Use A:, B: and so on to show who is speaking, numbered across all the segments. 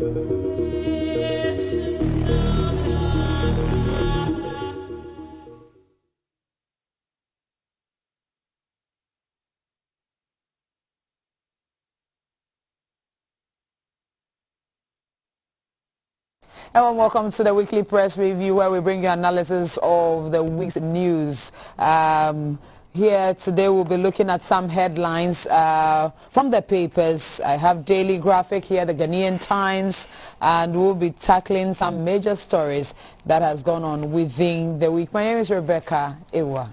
A: Hello and welcome to the weekly press review where we bring you analysis of the week's news. Here today we'll be looking at some headlines from the papers. I have Daily Graphic here, the Ghanaian Times, and we'll be tackling some major stories that has gone on within the week. My name is Rebekah. Awuah.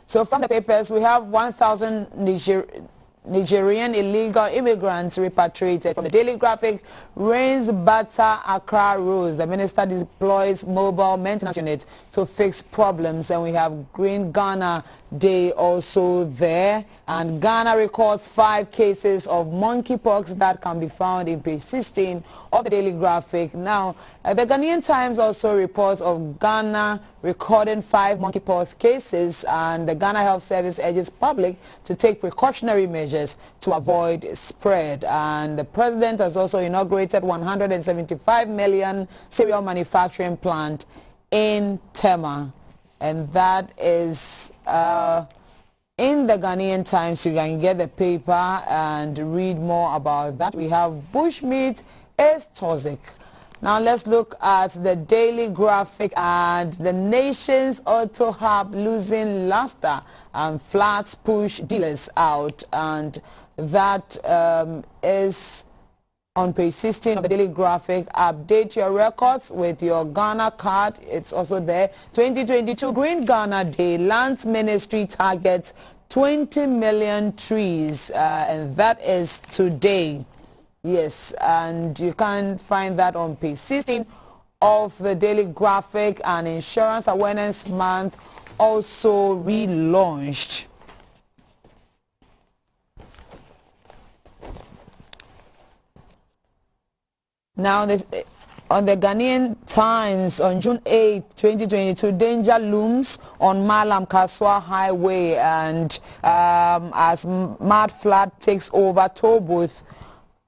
A: So from the papers we have 1,000 Nigerian illegal immigrants repatriated. From the Daily Graphic, rains batter Accra roads. The minister deploys mobile maintenance unit to fix problems. And we have Green Ghana Day also there. And Ghana records 5 cases of monkeypox that can be found in page 16 of the Daily Graphic. Now, the Ghanaian Times also reports of Ghana recording 5 monkeypox cases, and the Ghana Health Service urges public to take precautionary measures to avoid spread. And the president has also inaugurated 175 million cereal manufacturing plant in Tema, and that is in the Ghanaian Times. You can get the paper and read more about that. We have bushmeat is toxic. Now let's look at the Daily Graphic, and the nation's auto hub losing luster and flats push dealers out, and that is on page 16 of the Daily Graphic. Update your records with your Ghana card. It's also there. 2022 Green Ghana Day. Lands Ministry targets 20 million trees, and that is today. Yes, and you can find that on page 16 of the Daily Graphic. And Insurance Awareness Month also relaunched. Now, on the Ghanaian Times on June 8, 2022, danger looms on Malam Kaswa Highway, and as mud flood takes over toll booth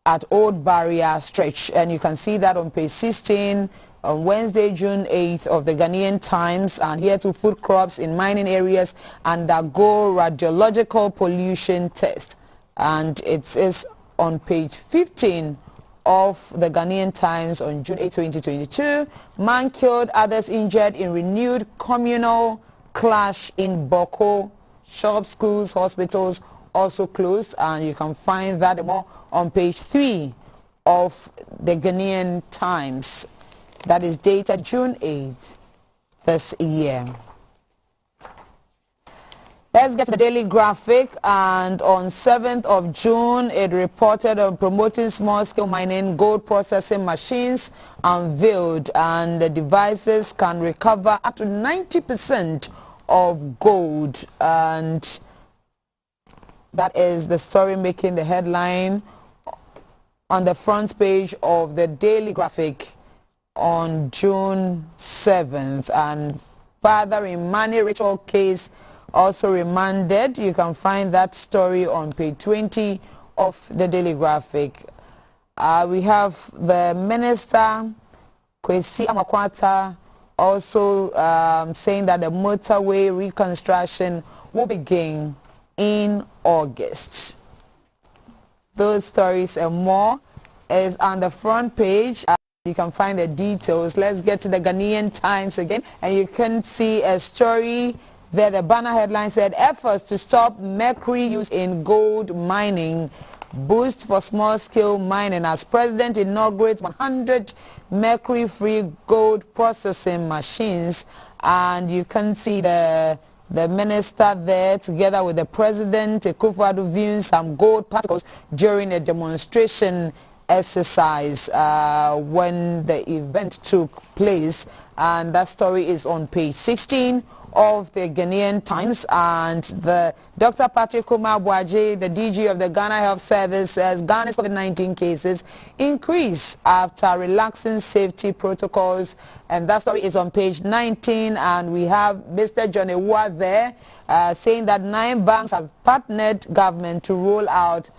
A: at Old Barrier Stretch. And you can see that on page 16 on Wednesday, June 8th of the Ghanaian Times. And here to food crops in mining areas undergo radiological pollution test. And it is on page 15 of the Ghanaian Times on June 8, 2022. Man killed, others injured in renewed communal clash in Boko. Shops, schools, hospitals also closed, and you can find that more on page 3 of the Ghanaian Times. That is dated June 8 this year. Let's get to the Daily Graphic, and on 7th of June it reported on promoting small-scale mining gold processing machines unveiled, and the devices can recover up to 90% of gold, and that is the story making the headline on the front page of the Daily Graphic on June 7th. And father in money ritual case also remanded. You can find that story on page 20 of the Daily Graphic. We have the minister Kissi also saying that the motorway reconstruction will begin in August. Those stories and more is on the front page. You can find the details. Let's get to the Ghanaian Times again, and you can see a story there. The banner headline said, efforts to stop mercury use in gold mining boost for small-scale mining as president inaugurates 100 mercury-free gold processing machines. And you can see the minister there together with the president, Kpodo, viewing some gold particles during a demonstration exercise when the event took place. And that story is on page 16 of the Ghanaian Times. And the Dr. Patrick Kumar-Boaje, the DG of the Ghana Health Service, says Ghana's COVID-19 cases increase after relaxing safety protocols. And that story is on page 19. And we have Mr. Awuah there saying that 9 banks have partnered government to roll out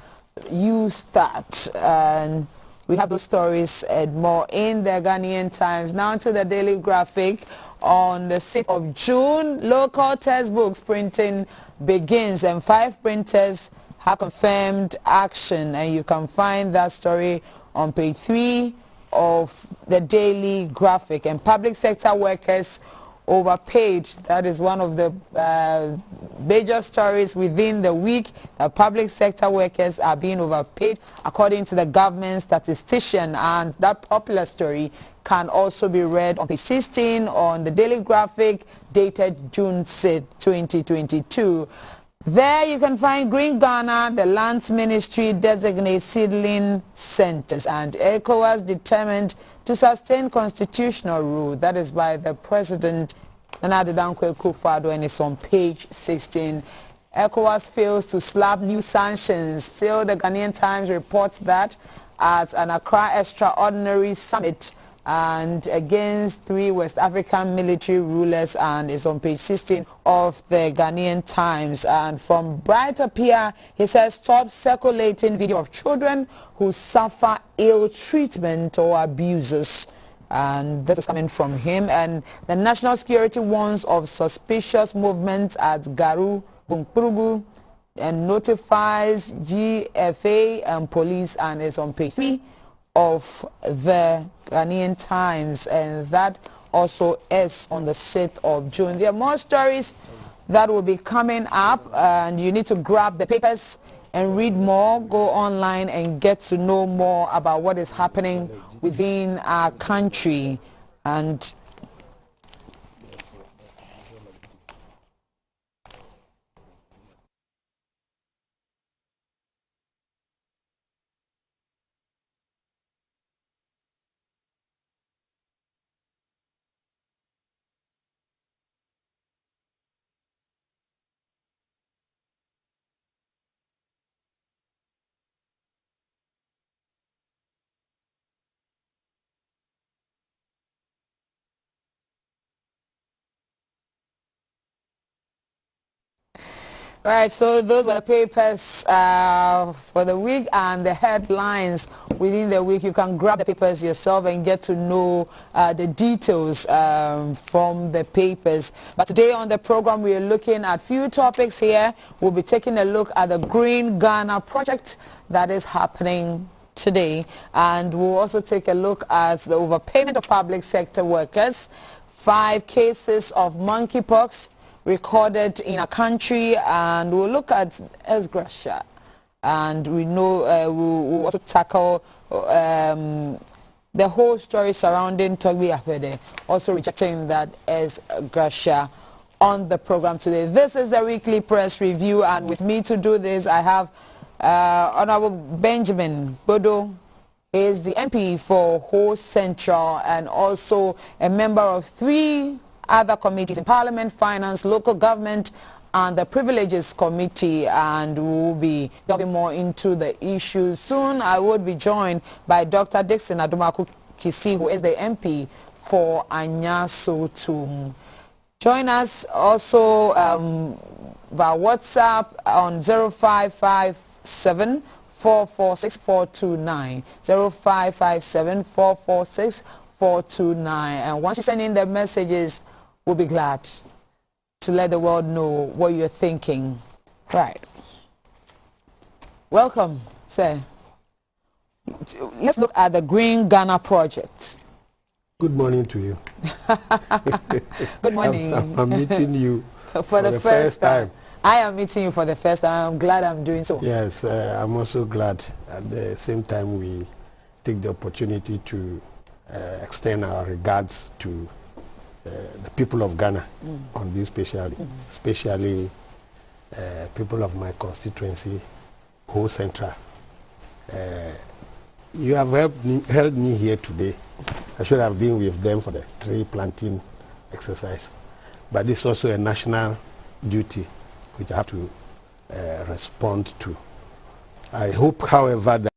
A: U-Start. And we have those stories and more in the Ghanaian Times. Now to the Daily Graphic. On the 6th of June, local textbooks printing begins, and 5 printers have confirmed action. And you can find that story on page 3 of the Daily Graphic. And public sector workers overpaid. That is one of the major stories within the week. The public sector workers are being overpaid according to the government statistician, and that popular story can also be read on page 16 on the Daily Graphic dated June 6, 2022. There you can find Green Ghana, the Lands Ministry designates seedling centers, and ECOWAS determined to sustain constitutional rule. That is by the President, Adomako Kpodo, and it's on page 16. ECOWAS fails to slap new sanctions. Still, the Ghanaian Times reports that at an Accra Extraordinary Summit and against 3 West African military rulers, and is on page 16 of the Ghanaian Times. And from Brighter Pier, he says, stop circulating video of children who suffer ill treatment or abuses. And this is coming from him. And the national security warns of suspicious movements at Garu, Bunkpurugu, and notifies GFA and police, and is on page 3 of the Ghanaian Times, and that also is on the 6th of June. There are more stories that will be coming up, and you need to grab the papers and read more. Go online and get to know more about what is happening within our country. And right, so those were the papers for the week and the headlines within the week. You can grab the papers yourself and get to know the details from the papers. But today on the program, we are looking at few topics here. We'll be taking a look at the Green Ghana project that is happening today. And we'll also take a look at the overpayment of public sector workers, 5 cases of monkeypox recorded in a country, and we'll look at Esgracia, and we know we'll also tackle the whole story surrounding Togbi Apede, also rejecting that Esgracia on the program today. This is the weekly press review, and with me to do this I have Honorable Benjamin Kpodo. He is the MP for Ho Central and also a member of 3 other committees in Parliament, Finance, Local Government, and the Privileges Committee, and we'll be delving more into the issues soon. I would be joined by Dr. Dickson Adomako Kissi, who is the MP for Anyasotum. Join us also via WhatsApp on 0557 446 429, 0557 446 429. And once you send in the messages, we'll be glad to let the world know what you're thinking. Right. Welcome, sir. Let's look at the Green Ghana project.
B: Good morning to you.
A: Good morning.
B: I'm meeting you
A: for the first time. I am meeting you for the first time. I'm glad I'm doing so.
B: Yes, I'm also glad. At the same time, we take the opportunity to extend our regards to the people of Ghana on this especially people of my constituency, Ho Central. You have held me here today. I should have been with them for the tree planting exercise. But this is also a national duty which I have to respond to. I hope, however, that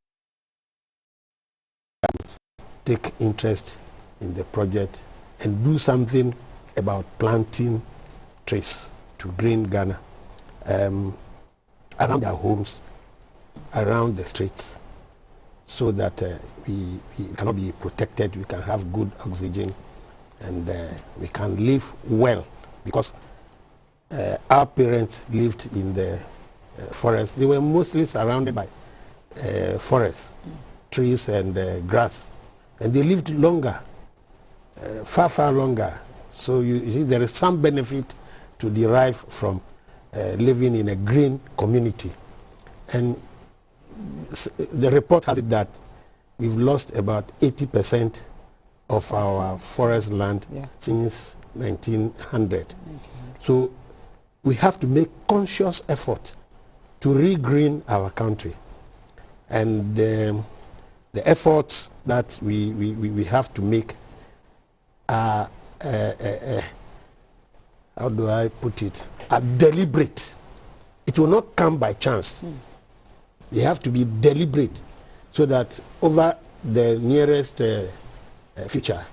B: take interest in the project and do something about planting trees to green Ghana. around their homes, around the streets, so that we cannot be protected, we can have good oxygen, and we can live well, because our parents lived in the forest. They were mostly surrounded by forests, trees and grass, and they lived longer, far longer. So you see, there is some benefit to derive from living in a green community. And the report has it that we've lost about 80% of our forest land since 1900. So we have to make conscious effort to regreen our country. And the efforts that we have to make are, how do I put it, are deliberate. It will not come by chance. They have to be deliberate, so that over the nearest future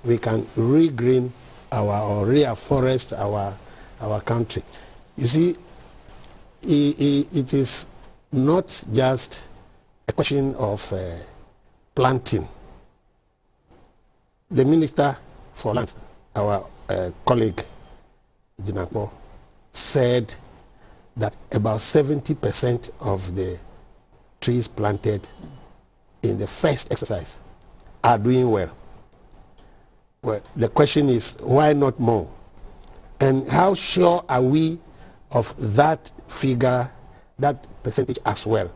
B: we can regreen or reforest our country. You see, it is not just a question of planting. The Minister for Lands, our colleague Adomako, said that about 70% of the trees planted in the first exercise are doing well. Well, the question is, why not more? And how sure are we of that figure, that percentage as well?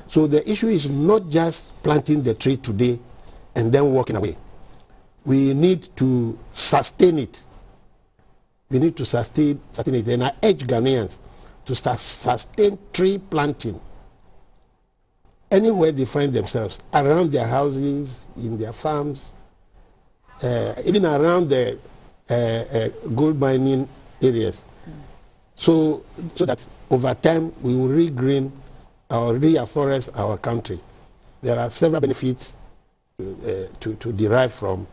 B: So the issue is not just planting the tree today and then walking away. We need to sustain it. We need to sustain it. And I urge Ghanaians to sustain tree planting anywhere they find themselves, around their houses, in their farms, even around the gold mining areas. So that over time we will regreen or reforest our country. There are several benefits to derive from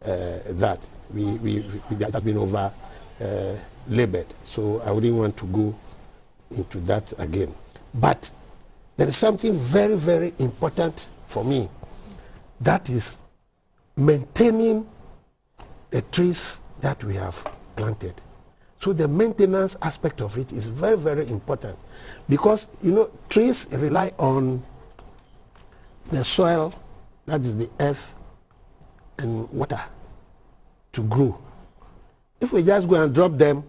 B: that. That has been over labored, so I wouldn't want to go into that again. But there is something very, very important for me, that is maintaining the trees that we have planted. So the maintenance aspect of it is very, very important, because trees rely on the soil, that is the earth, and water to grow. If we just go and drop them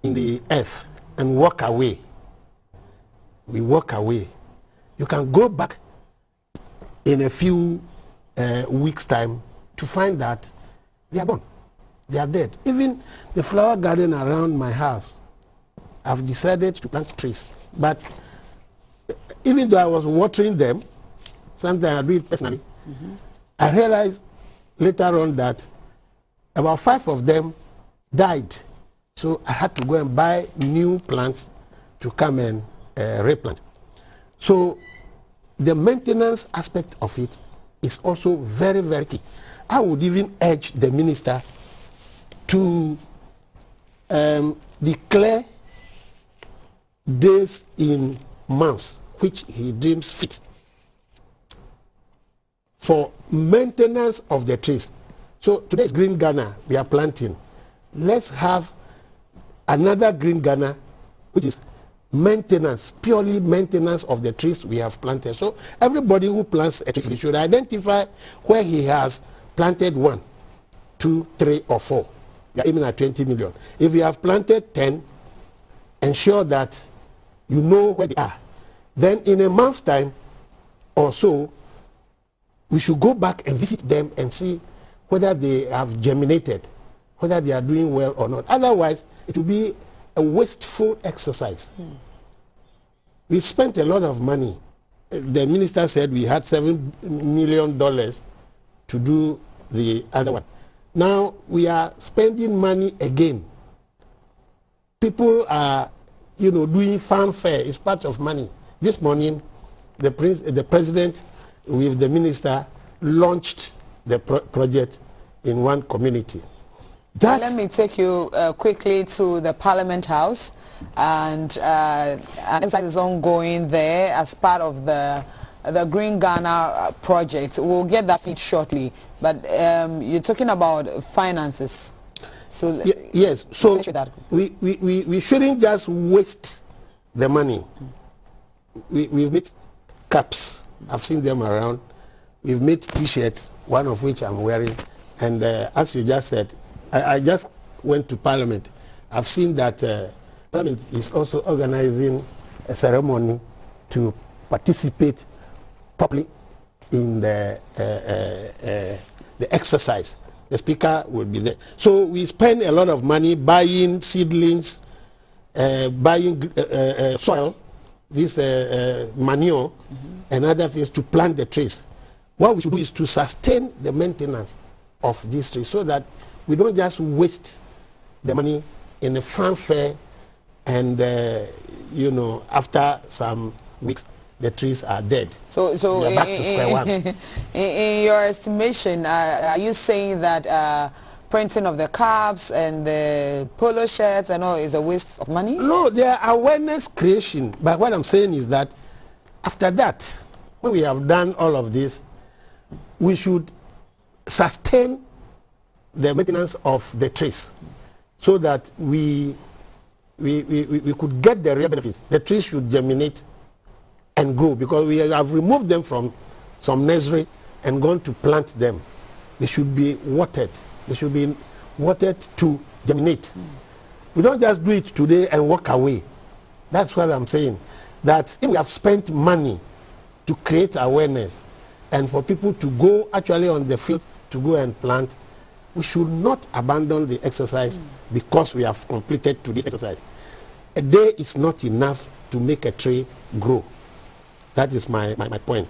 B: in the earth and walk away, we walk away, you can go back in a few weeks' time to find that they are gone, they are dead. Even the flower garden around my house, I've decided to plant trees, but even though I was watering them, sometimes I do it personally, I realized later on that about 5 of them died. So I had to go and buy new plants to come and replant. So the maintenance aspect of it is also very, very key. I would even urge the minister to declare days in months which he deems fit for maintenance of the trees. So today is Green Ghana, we are planting. Let's have another Green Ghana, which is maintenance, purely maintenance of the trees we have planted. So everybody who plants a tree should identify where he has planted 1, 2, 3, or 4. You are aiming at 20 million. If you have planted 10, ensure that you know where they are. Then in a month's time or so, we should go back and visit them and see whether they have germinated, whether they are doing well or not. Otherwise, it will be a wasteful exercise. We've spent a lot of money. The minister said we had $7 million to do the other one. Now we are spending money again. People are, doing fanfare. It's part of money. This morning, the president with the minister launched the project in one community.
A: Let me take you quickly to the Parliament House. and an exercise is ongoing there as part of the Green Ghana project. We'll get that feed shortly, but you're talking about finances. So
B: yes, so we shouldn't just waste the money. We've made caps. I've seen them around. We've made T-shirts, one of which I'm wearing. And as you just said, I just went to Parliament. I've seen that Parliament is also organizing a ceremony to participate properly in the exercise. The speaker will be there. So we spend a lot of money buying seedlings, buying soil, this manure, and other things to plant the trees. What we should do is to sustain the maintenance of these trees so that we don't just waste the money in a fanfare and, you know, after some weeks, the trees are dead. So we are back to square one.
A: In your estimation, are you saying that printing of the caps and the polo shirts and all is a waste of money?
B: No, they are awareness creation. But what I'm saying is that after that, when we have done all of this, we should sustain the maintenance of the trees so that we could get the real benefits. The trees should germinate and grow, because we have removed them from some nursery and gone to plant them. They should be watered. They should be watered to germinate. We don't just do it today and walk away. That's what I'm saying. That if we have spent money to create awareness and for people to go actually on the field to go and plant, we should not abandon the exercise because we have completed today's exercise. A day is not enough to make a tree grow. That is my point.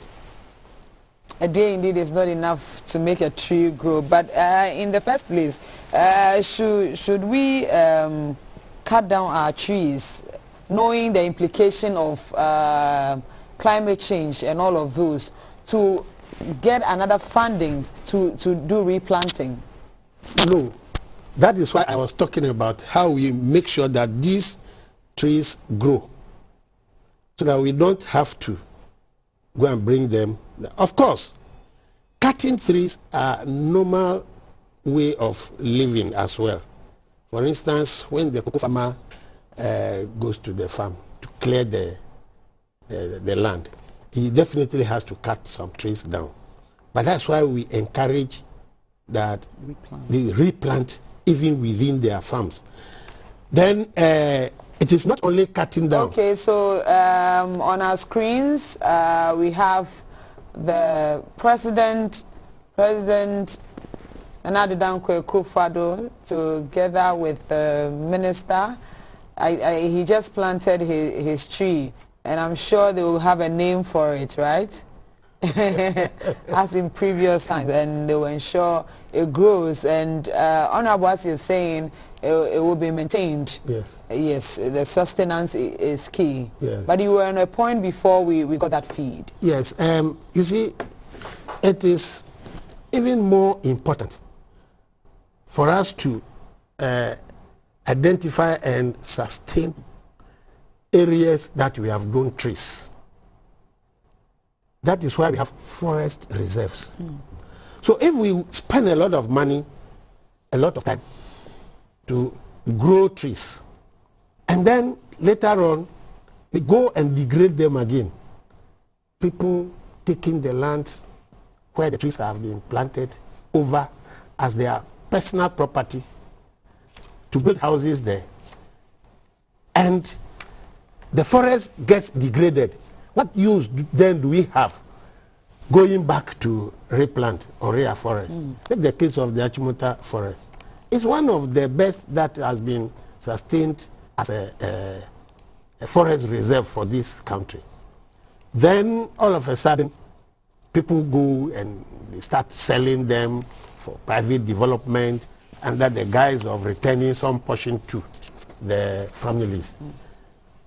A: A day indeed is not enough to make a tree grow. But in the first place, should we cut down our trees, knowing the implication of climate change and all of those, to get another funding to do replanting?
B: No. That is why I was talking about how we make sure that these trees grow, so that we don't have to go and bring them. Of course, cutting trees are a normal way of living as well. For instance, when the cocoa farmer goes to the farm to clear the land, he definitely has to cut some trees down. But that's why we encourage that they replant even within their farms. Then it is not only cutting down.
A: Okay, so on our screens we have the President Adomako Kpodo together with the Minister. He just planted his tree, and I'm sure they will have a name for it, right? As in previous times, and they will ensure it grows. And Honorable, as you're saying, it will be maintained.
B: Yes.
A: Yes, the sustenance is key.
B: Yes.
A: But you were on a point before we got that feed.
B: Yes. You see, it is even more important for us to identify and sustain areas that we have grown trees. That is why we have forest reserves. So if we spend a lot of money, a lot of time to grow trees, and then later on we go and degrade them again, people taking the land where the trees have been planted over as their personal property to build houses there, and the forest gets degraded. What use then do we have going back to replant or reforest? Take the case of the Achimota forest. It's one of the best that has been sustained as a forest reserve for this country. Then all of a sudden, people go and they start selling them for private development under the guise of returning some portion to the families.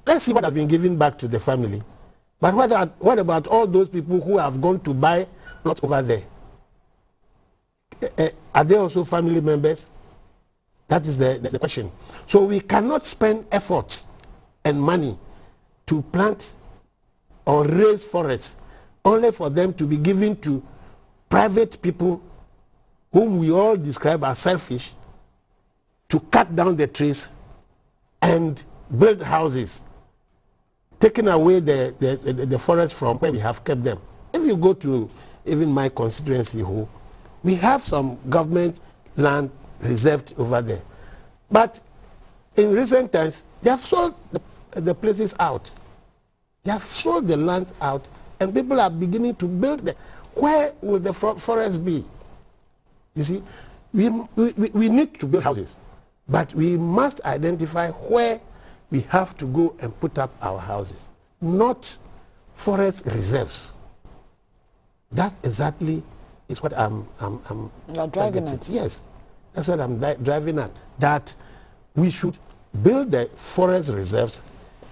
B: Let's see what has been given back to the family. But what about all those people who have gone to buy plots over there? Are they also family members? That is the question. So we cannot spend efforts and money to plant or raise forests, only for them to be given to private people whom we all describe as selfish, to cut down the trees and build houses, taking away the forest from where we have kept them. If you go to even my constituency, we have some government land reserved over there. But in recent times, they have sold the places out. They have sold the land out, and people are beginning to build them. Where will the forest be? You see, we need to build houses, but we must identify where we have to go and put up our houses, not forest reserves. That exactly is what I'm
A: driving at.
B: Yes, that's what I'm driving at. That we should build the forest reserves,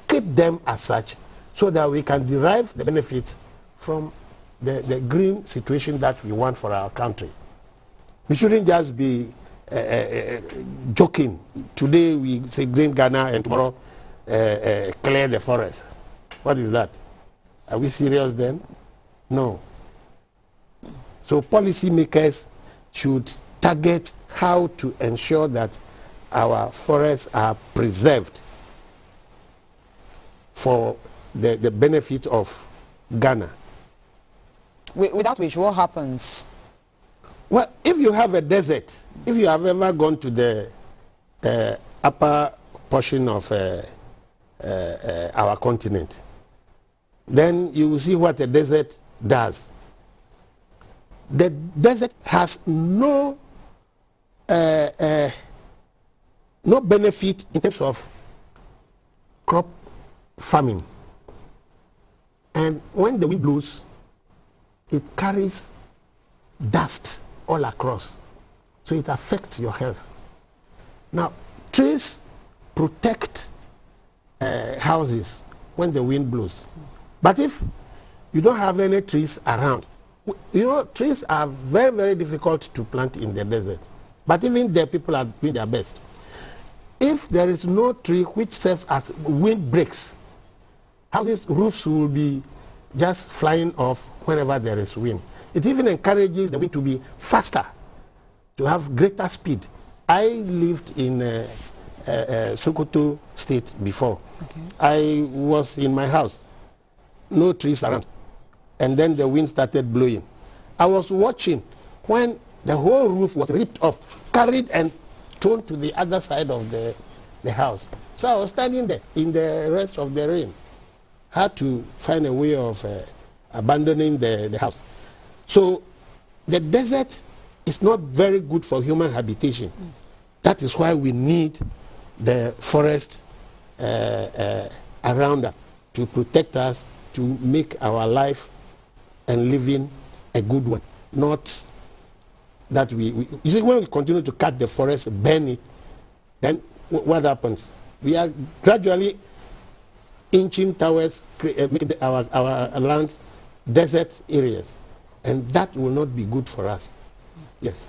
B: keep them as such, so that we can derive the benefits from the green situation that we want for our country. We shouldn't just be joking. Today we say green Ghana and tomorrow clear the forest. What is that? Are we serious then? No. So policymakers should target how to ensure that our forests are preserved for the benefit of Ghana.
A: Without which, what happens?
B: Well, if you have a desert, if you have ever gone to the upper portion of our continent, then you will see what a desert does. The desert has no benefit in terms of crop farming. And when the wind blows, it carries dust all across, so it affects your health. Now, trees protect houses when the wind blows, but if you don't have any trees around, you know, trees are very, very difficult to plant in the desert, but even there people are doing their best. If there is no tree which serves as wind breaks, houses' roofs will be just flying off whenever there is wind. It even encourages the wind to be faster, to have greater speed. I lived in Sokoto State before. Okay. I was in my house, no trees around, and then the wind started blowing. I was watching when the whole roof was ripped off, carried and thrown to the other side of the house. So I was standing there in the rest of the rain. Had to find a way of abandoning the house. So the desert is not very good for human habitation. That is why we need the forest around us to protect us, to make our life and living a good one. Not that you see, when we continue to cut the forest, burn it, then what happens? We are gradually inching towards making our lands desert areas, and that will not be good for us. Yes.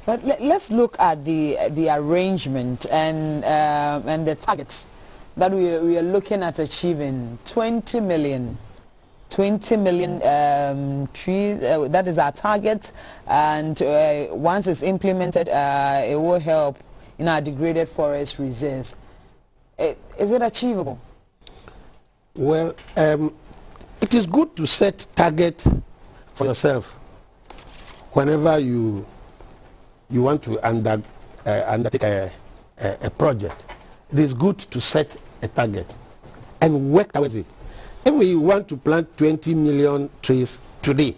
A: But let's look at the arrangement and the targets that we are looking at achieving. 20 million trees, that is our target, and once it's implemented, it will help in our degraded forest reserves. Is it achievable?
B: Well, it is good to set target for yourself whenever you want to undertake a project. It is good to set a target and work towards it. If we want to plant 20 million trees today,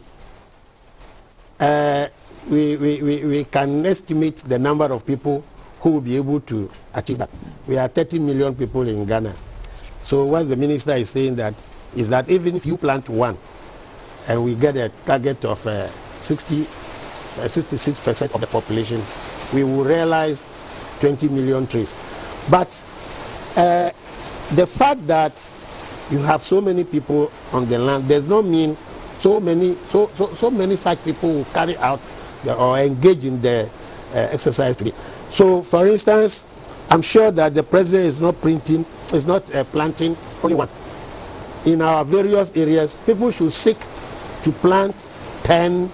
B: we can estimate the number of people who will be able to achieve that. We are 30 million people in Ghana. So what the minister is saying is that even if you plant one and we get a target of 66% of the population, we will realize 20 million trees. But the fact that you have so many people on the land does not mean so many such people will carry out or engage in the exercise today. So, for instance, I'm sure that the president is not printing it's not planting only one. In our various areas, people should seek to plant 10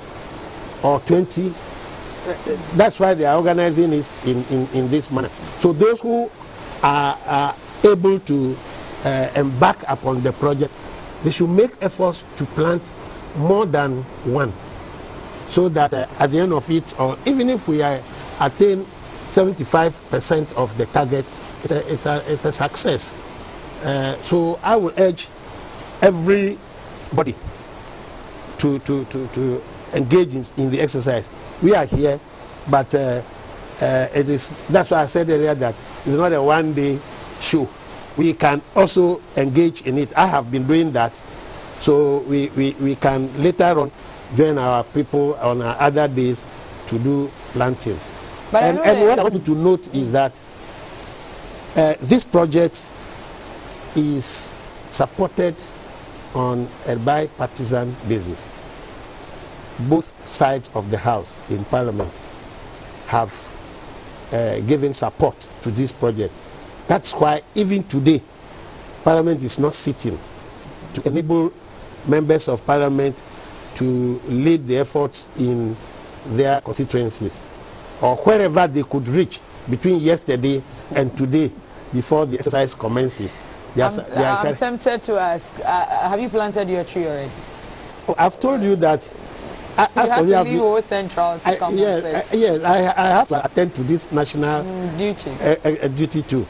B: or 20. That's why they are organizing it in this manner. So those who are able to embark upon the project, they should make efforts to plant more than one, so that at the end of it, or even if we attain 75% of the target, it's a success. So I will urge everybody to engage in the exercise. We are here, but it is, that's why I said earlier that it's not a one-day show. We can also engage in it. I have been doing that, so we can later on join our people on our other days to do planting. And what I want you to note is that this project is supported on a bipartisan basis. Both sides of the House in Parliament have given support to this project. That's why even today, Parliament is not sitting to enable members of Parliament to lead the efforts in their constituencies or wherever they could reach between yesterday and today before the exercise commences.
A: I'm tempted to ask, have you planted your tree already?
B: Oh, I've told you that.
A: You have to leave Awuah Central to come
B: yes, I have to attend to this national duty too.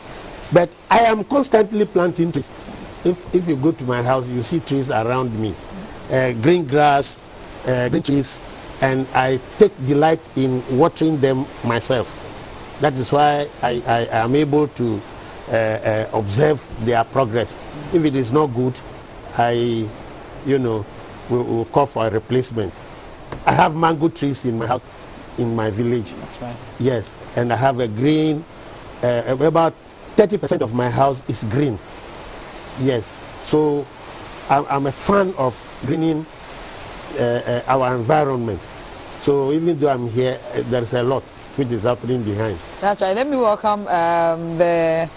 B: But I am constantly planting trees. If you go to my house, you see trees around me, green grass, green trees, and I take delight in watering them myself. That is why I am able to observe their progress. If it is not good, I, will call for a replacement. I have mango trees in my house, in my village.
A: That's right.
B: Yes, and I have a green, about 30% of my house is green. Yes, so I'm a fan of greening our environment. So even though I'm here, there's a lot which is happening behind. That's
A: right. Let me welcome the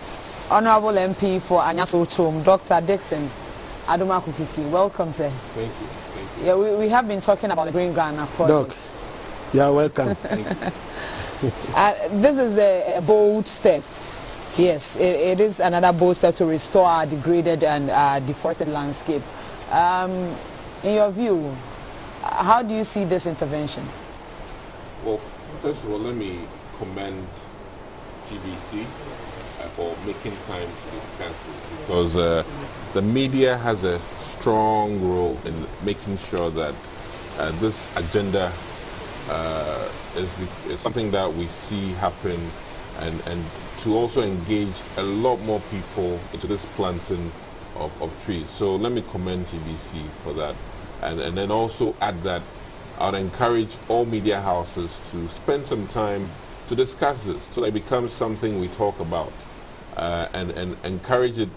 A: Honorable MP for Anyasotom, Dr. Dickson, Adomako Kissi. Welcome, sir.
C: Thank you.
A: Yeah, we have been talking about the Green Ghana project.
B: Doc, you are welcome.
A: This is a bold step. Yes, it is another bold step to restore our degraded and deforested landscape. In your view, how do you see this intervention?
C: Well, first of all, let me commend GBC for making time to discuss this, because the media has a strong role in making sure that this agenda is something that we see happen, and to also engage a lot more people into this planting of trees. So let me commend GBC for that, and then also add that I would encourage all media houses to spend some time to discuss this, so that it becomes something we talk about, and encourage it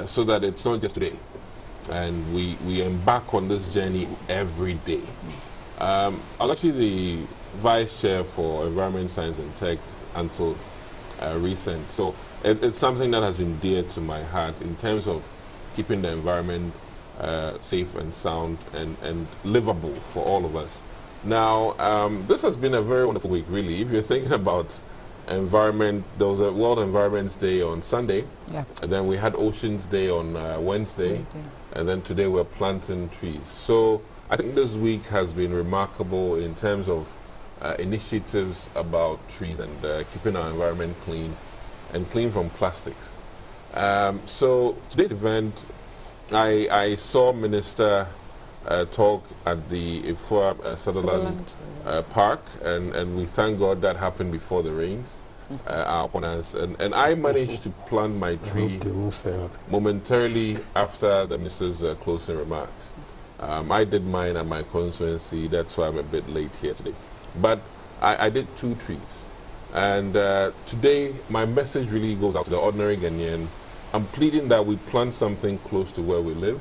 C: so that it's not just today, and we embark on this journey every day. I'm actually the Vice Chair for Environment, Science and Tech until recent, so it's something that has been dear to my heart in terms of keeping the environment safe and sound and livable for all of us. Now, this has been a very wonderful week, really. If you're thinking about environment, there was a World Environment Day on Sunday, and then we had Oceans Day on Wednesday, and then today we're planting trees. So I think this week has been remarkable in terms of initiatives about trees and keeping our environment clean and clean from plastics. So today's event, I saw Minister talk at the Awuah Sutherland Park, and we thank God that happened before the rains upon us. And I managed to plant my tree momentarily after the minister's closing remarks. I did mine at my constituency, that's why I'm a bit late here today. But I did 2 trees. And today, my message really goes out to the ordinary Ghanaian. I'm pleading that we plant something close to where we live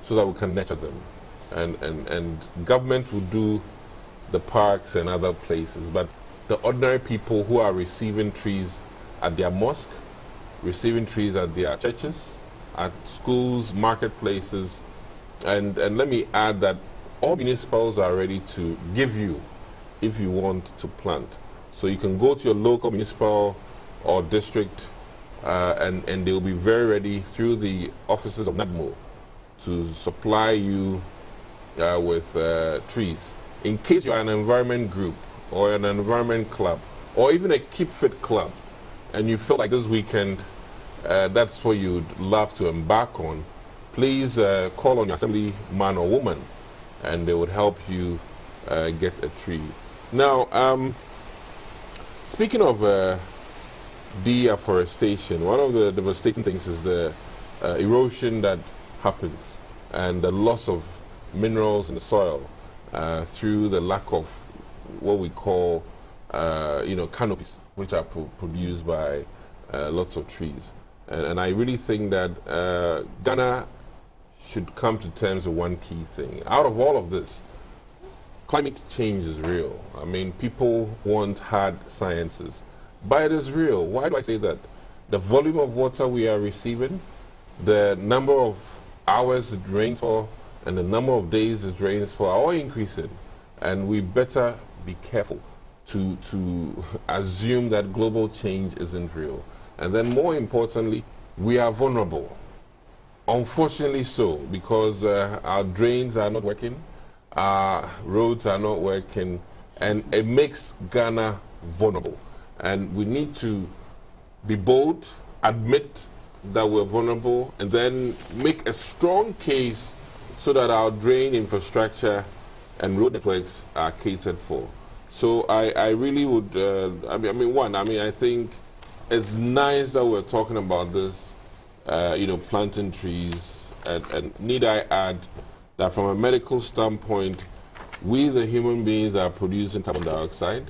C: so that we can nurture them. And government will do the parks and other places, but the ordinary people who are receiving trees at their mosque receiving trees at their churches, at schools, marketplaces, and let me add that all municipals are ready to give you if you want to plant. So you can go to your local municipal or district and they'll be very ready through the offices of NADMO to supply you with trees. In case you're an environment group or an environment club or even a Keep Fit club and you feel like this weekend that's what you'd love to embark on, please call on your assemblyman or woman and they would help you get a tree. Now, speaking of deforestation, one of the devastating things is the erosion that happens and the loss of minerals in the soil through the lack of what we call canopies, which are produced by lots of trees. And I really think that Ghana should come to terms with one key thing. Out of all of this, climate change is real. I mean, people want hard sciences, but it is real. Why do I say that? The volume of water we are receiving, the number of hours it rains for, and the number of days it rains for are all increasing. And we better be careful to assume that global change isn't real. And then more importantly, we are vulnerable. Unfortunately so, because our drains are not working, our roads are not working, and it makes Ghana vulnerable. And we need to be bold, admit that we're vulnerable, and then make a strong case so that our drain infrastructure and road networks are catered for. So I really would, I think it's nice that we're talking about this, planting trees, and need I add that from a medical standpoint, we the human beings are producing carbon dioxide,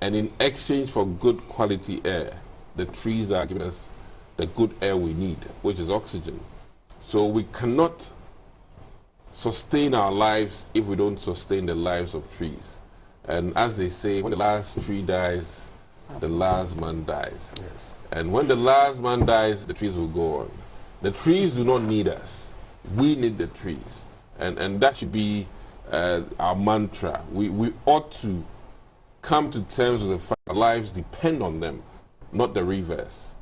C: and in exchange for good quality air, the trees are giving us the good air we need, which is oxygen. So we cannot sustain our lives if we don't sustain the lives of trees. And as they say, when the last tree dies, the last man dies.
B: Yes.
C: And when the last man dies, the trees will go on. The trees do not need us. We need the trees. And that should be our mantra. We ought to come to terms with the fact that our lives depend on them, not the reverse.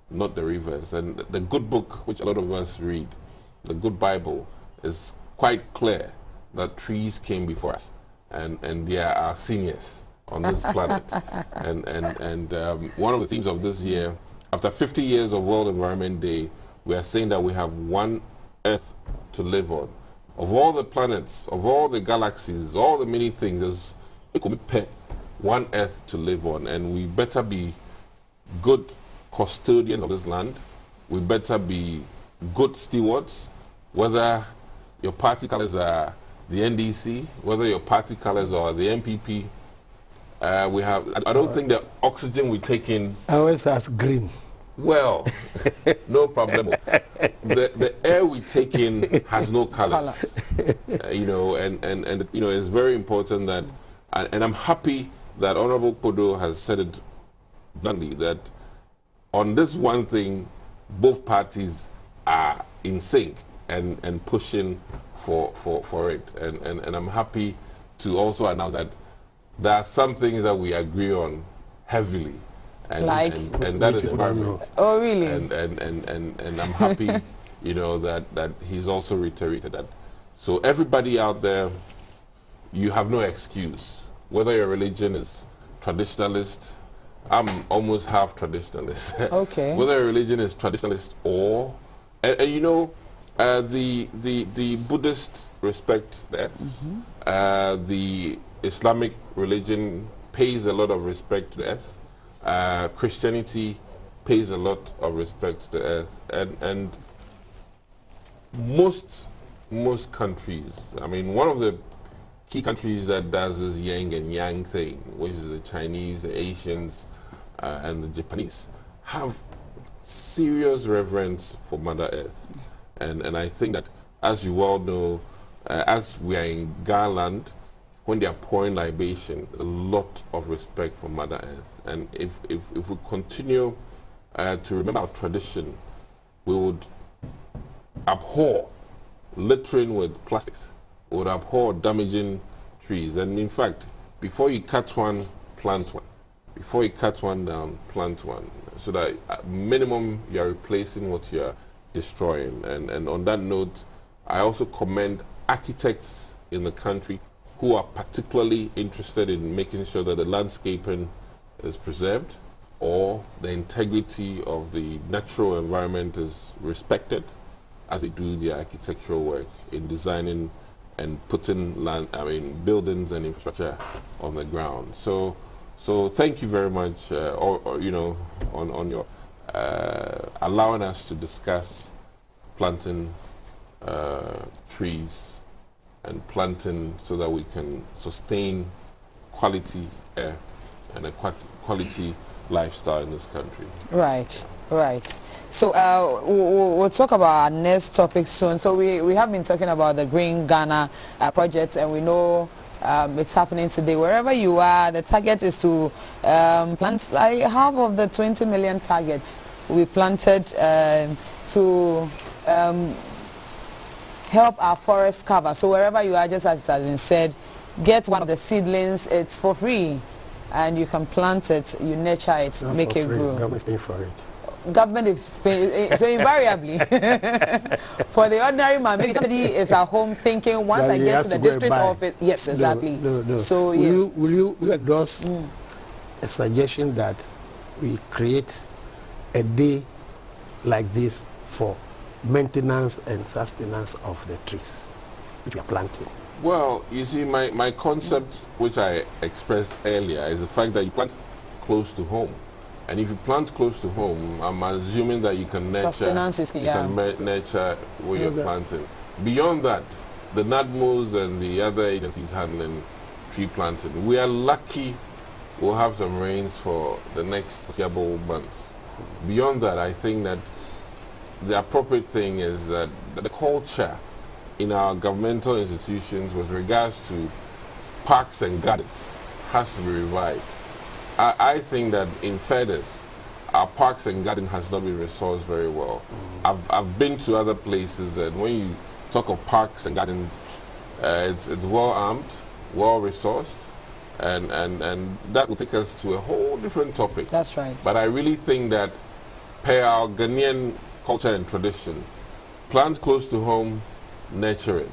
C: Not the reverse. And the good book, which a lot of us read, the good Bible, is quite clear that trees came before us. And they are our seniors on this planet. And one of the themes of this year, after 50 years of World Environment Day, we are saying that we have one Earth to live on. Of all the planets, of all the galaxies, all the many things, there's one Earth to live on. And we better be good custodians of this land. We better be good stewards, whether your party colors are the NDC, whether your party colors are the MPP. I don't think the oxygen we take in...
B: I always ask green.
C: Well, no problem. The air we take in has no colors. It's very important that, and I'm happy that Honorable Kpodo has said it bluntly, that on this one thing, both parties are in sync and pushing for it. And I'm happy to also announce that there are some things that we agree on heavily. And that is environment.
A: Oh, really?
C: And I'm happy, that he's also reiterated that. So everybody out there, you have no excuse. Whether your religion is traditionalist, I'm almost half traditionalist.
A: Okay.
C: Whether your religion is traditionalist or, the Buddhist respect the earth. Mm-hmm. The Islamic religion pays a lot of respect to the earth. Christianity pays a lot of respect to the earth. And most countries, I mean, one of the key countries that does this yin and yang thing, which is the Chinese, the Asians, and the Japanese, have serious reverence for Mother Earth. And I think that, as you all know, as we are in Garland, when they are pouring libation, there's a lot of respect for Mother Earth. And if we continue to remember our tradition, we would abhor littering with plastics. We would abhor damaging trees. And in fact, before you cut one, plant one. Before you cut one down, plant one. So that at minimum you're replacing what you're destroying. And on that note, I also commend architects in the country who are particularly interested in making sure that the landscaping is preserved or the integrity of the natural environment is respected as they do their architectural work in designing and putting buildings and infrastructure on the ground. So thank you very much, on your allowing us to discuss planting trees and planting so that we can sustain quality air and a quality lifestyle in this country.
A: Right. So we'll talk about our next topic soon. So we have been talking about the Green Ghana projects, and we know it's happening today. Wherever you are, the target is to plant like half of the 20 million targets will be planted to help our forest cover. So wherever you are, just as it has been said, get one of the seedlings. It's for free, and you can plant it, you nurture it, make it grow.
B: Government paying for it.
A: Government is paying, so invariably for the ordinary man, maybe somebody is at home thinking once I get to the district office. Yes, exactly.
B: No.
A: So
B: will you endorse a suggestion that we create a day like this for maintenance and sustenance of the trees which we are planting?
C: Well, you see, my concept, which I expressed earlier, is the fact that you plant close to home. And if you plant close to home, I'm assuming that you can nurture, nurture where you're planting. Beyond that, the NADMOs and the other agencies handling tree planting, we are lucky we'll have some rains for the next foreseeable months. Beyond that, I think that the appropriate thing is that the culture in our governmental institutions with regards to parks and gardens has to be revived. I think that in fairness, our parks and garden has not been resourced very well. I've been to other places, and when you talk of parks and gardens, it's well armed, well resourced, and that will take us to a whole different topic.
A: That's right.
C: But I really think that per our Ghanaian culture and tradition, plant close to home, nurture it.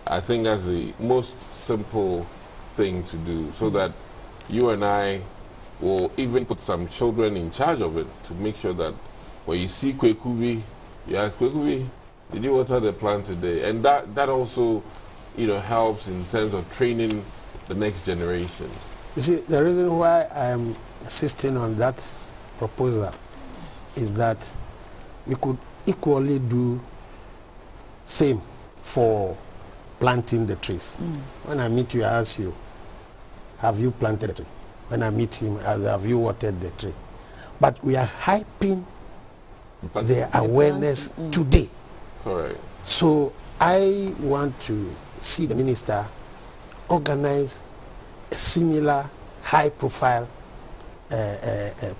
C: I think that's the most simple thing to do, so that you and I will even put some children in charge of it to make sure that when you see Kwekubi, you ask Kwekubi, did you water the plant today? And that also, helps in terms of training the next generation.
B: You see, the reason why I am insisting on that proposal is that we could equally do same for planting the trees. When I meet you, I ask you, have you planted a tree? When I meet him, have you watered the tree? But we are hyping the awareness today.
C: Correct.
B: So I want to see the minister organize a similar high-profile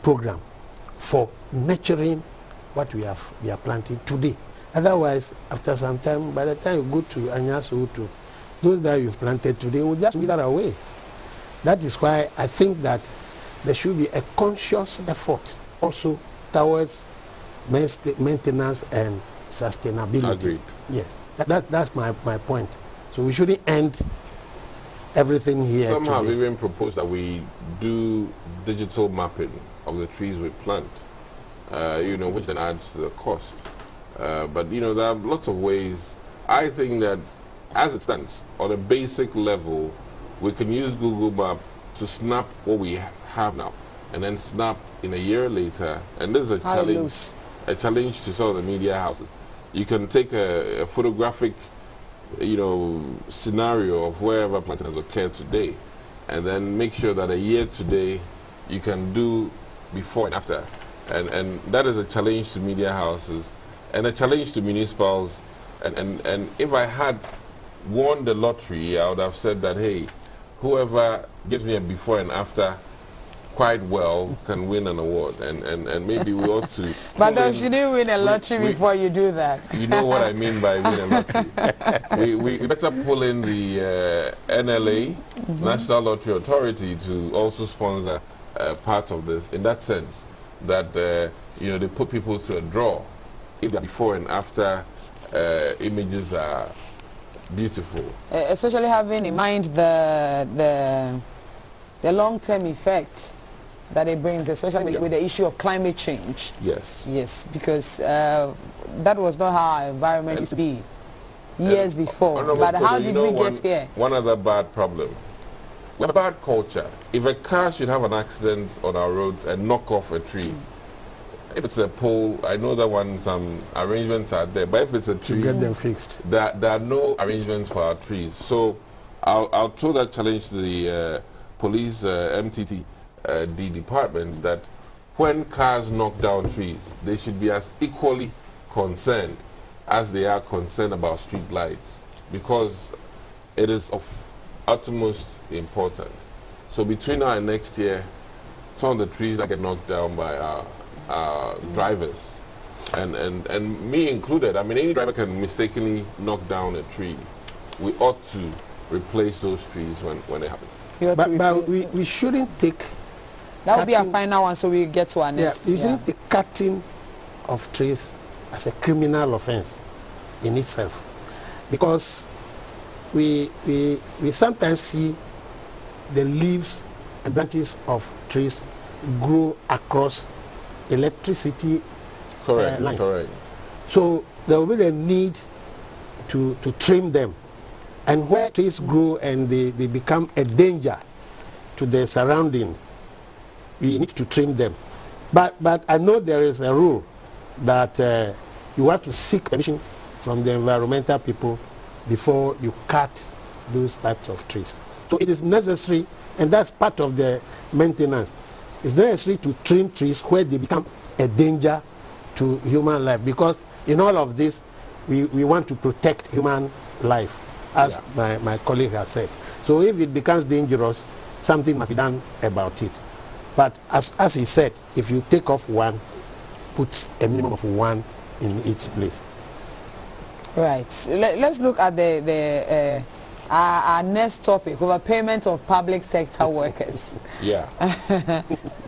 B: program for nurturing what we are planting today. Otherwise, after some time, by the time you go to Anyasu, those that you've planted today will just wither away. That is why I think that there should be a conscious effort also towards maintenance and sustainability.
C: Agreed.
B: Yes, that's my point. So we shouldn't end everything here.
C: Some have even proposed that we do digital mapping of the trees we plant, which then adds to the cost. But there are lots of ways. I think that as it stands, on a basic level, we can use Google Map to snap what we have now, and then snap in a year later. And this is a challenge to some of the media houses. You can take a photographic, scenario of wherever planting has occurred today, and then make sure that a year today you can do before and after. And that is a challenge to media houses and a challenge to municipals. And if I had won the lottery, I would have said that, hey, whoever gives me a before and after quite well can win an award, and maybe we ought to.
A: But don't you didn't win a lottery before you do that?
C: You know what I mean by win a lottery. we better pull in the NLA, National Lottery Authority, to also sponsor part of this, in that sense that you know, they put people through a draw. If the before and after images are beautiful,
A: especially having in mind the long-term effect that it brings, especially with the issue of climate change. Yes, because that was not how our environment used to be years before. But how did we get here?
C: One other bad problem. We have a bad culture. If a car should have an accident on our roads and knock off a tree, if it's a pole, I know that some arrangements are there, but if it's a tree,
B: to get them fixed,
C: there are no arrangements for our trees. So I'll throw that challenge to the police, MTT, the departments, that when cars knock down trees, they should be as equally concerned as they are concerned about street lights, because it is of utmost important. So between now and next year, some of the trees that get knocked down by our drivers, and me included, I mean, any driver can mistakenly knock down a tree. We ought to replace those trees when it happens.
B: But we shouldn't take...
A: That will be our final one, so we get to our next.
B: Yeah, we shouldn't take cutting of trees as a criminal offense in itself, because we sometimes see the leaves and branches of trees grow across electricity lines.
C: Correct.
B: So there will be the need to trim them, and where trees grow and they become a danger to the surroundings, we need to trim them. But I know there is a rule that you have to seek permission from the environmental people before you cut those types of trees. So it is necessary, and that's part of the maintenance. It's necessary to trim trees where they become a danger to human life, because in all of this, we want to protect human life, as my colleague has said. So if it becomes dangerous, something must be done about it. But as he said, if you take off one, put a minimum of one in each place.
A: Right. Let's look at our next topic, overpayment of public sector workers.
C: Yeah.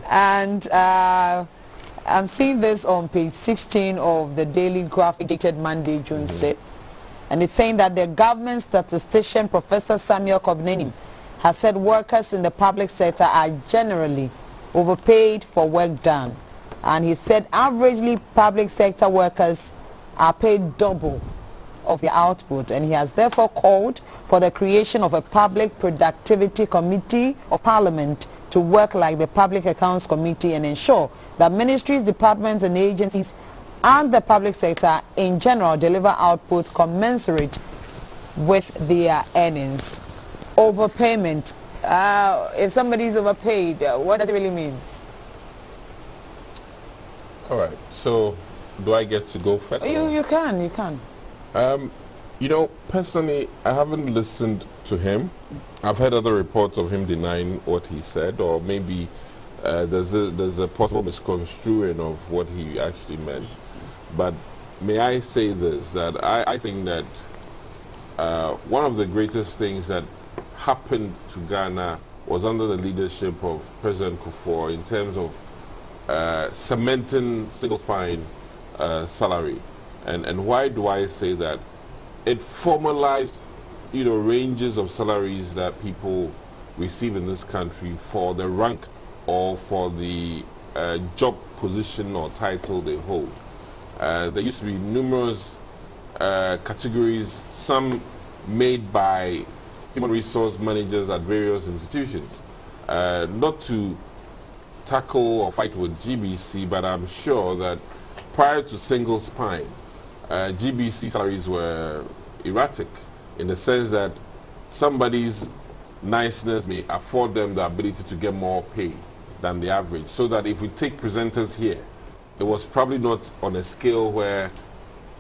A: And I'm seeing this on page 16 of the Daily Graphic dated Monday, June 6th. And it's saying that the government statistician, Professor Samuel Kobneni, has said workers in the public sector are generally overpaid for work done. And he said averagely public sector workers are paid double of the output, and he has therefore called for the creation of a public productivity committee of parliament to work like the Public Accounts Committee and ensure that ministries, departments and agencies and the public sector in general deliver output commensurate with their earnings. Overpayment. If somebody is overpaid, what does it really mean?
C: All right. So, do I get to go first?
A: You can.
C: You know, personally, I haven't listened to him. I've heard other reports of him denying what he said, or maybe there's a possible misconstruing of what he actually meant. But may I say this, that I think that one of the greatest things that happened to Ghana was under the leadership of President Kufuor in terms of cementing single spine salary. And why do I say that? It formalized, you know, ranges of salaries that people receive in this country for the rank or for the job position or title they hold. There used to be numerous categories, some made by human resource managers at various institutions. Not to tackle or fight with GBC, but I'm sure that prior to single spine, GBC salaries were erratic in the sense that somebody's niceness may afford them the ability to get more pay than the average. So that if we take presenters here, it was probably not on a scale where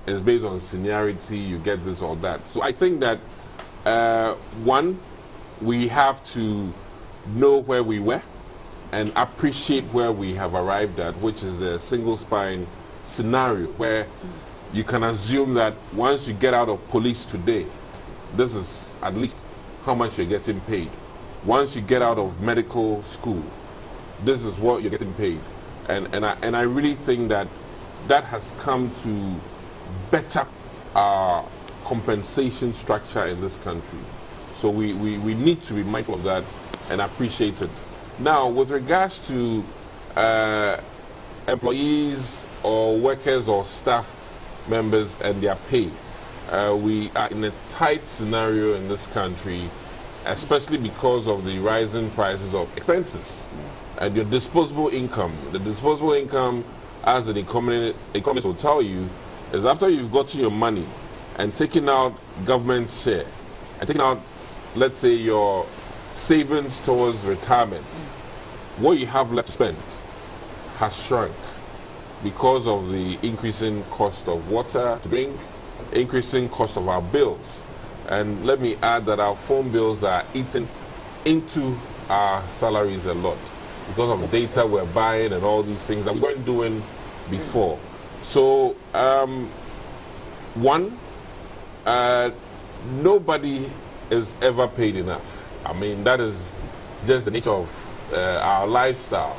C: it's based on seniority, you get this or that. So I think that, one, we have to know where we were and appreciate where we have arrived at, which is the single spine scenario, where you can assume that once you get out of police today, this is at least how much you're getting paid. Once you get out of medical school, this is what you're getting paid. And I really think that that has come to better our compensation structure in this country. So we need to be mindful of that and appreciate it. Now, with regards to employees or workers or staff members and their pay, we are in a tight scenario in this country, especially because of the rising prices of expenses. And your disposable income, the disposable income, as an economist will tell you, is after you've gotten your money and taken out government share and taken out, let's say, your savings towards retirement, what you have left to spend has shrunk because of the increasing cost of water to drink, increasing cost of our bills. And let me add that our phone bills are eaten into our salaries a lot because of data we're buying and all these things that we weren't doing before. So, nobody is ever paid enough. I mean, that is just the nature of our lifestyle.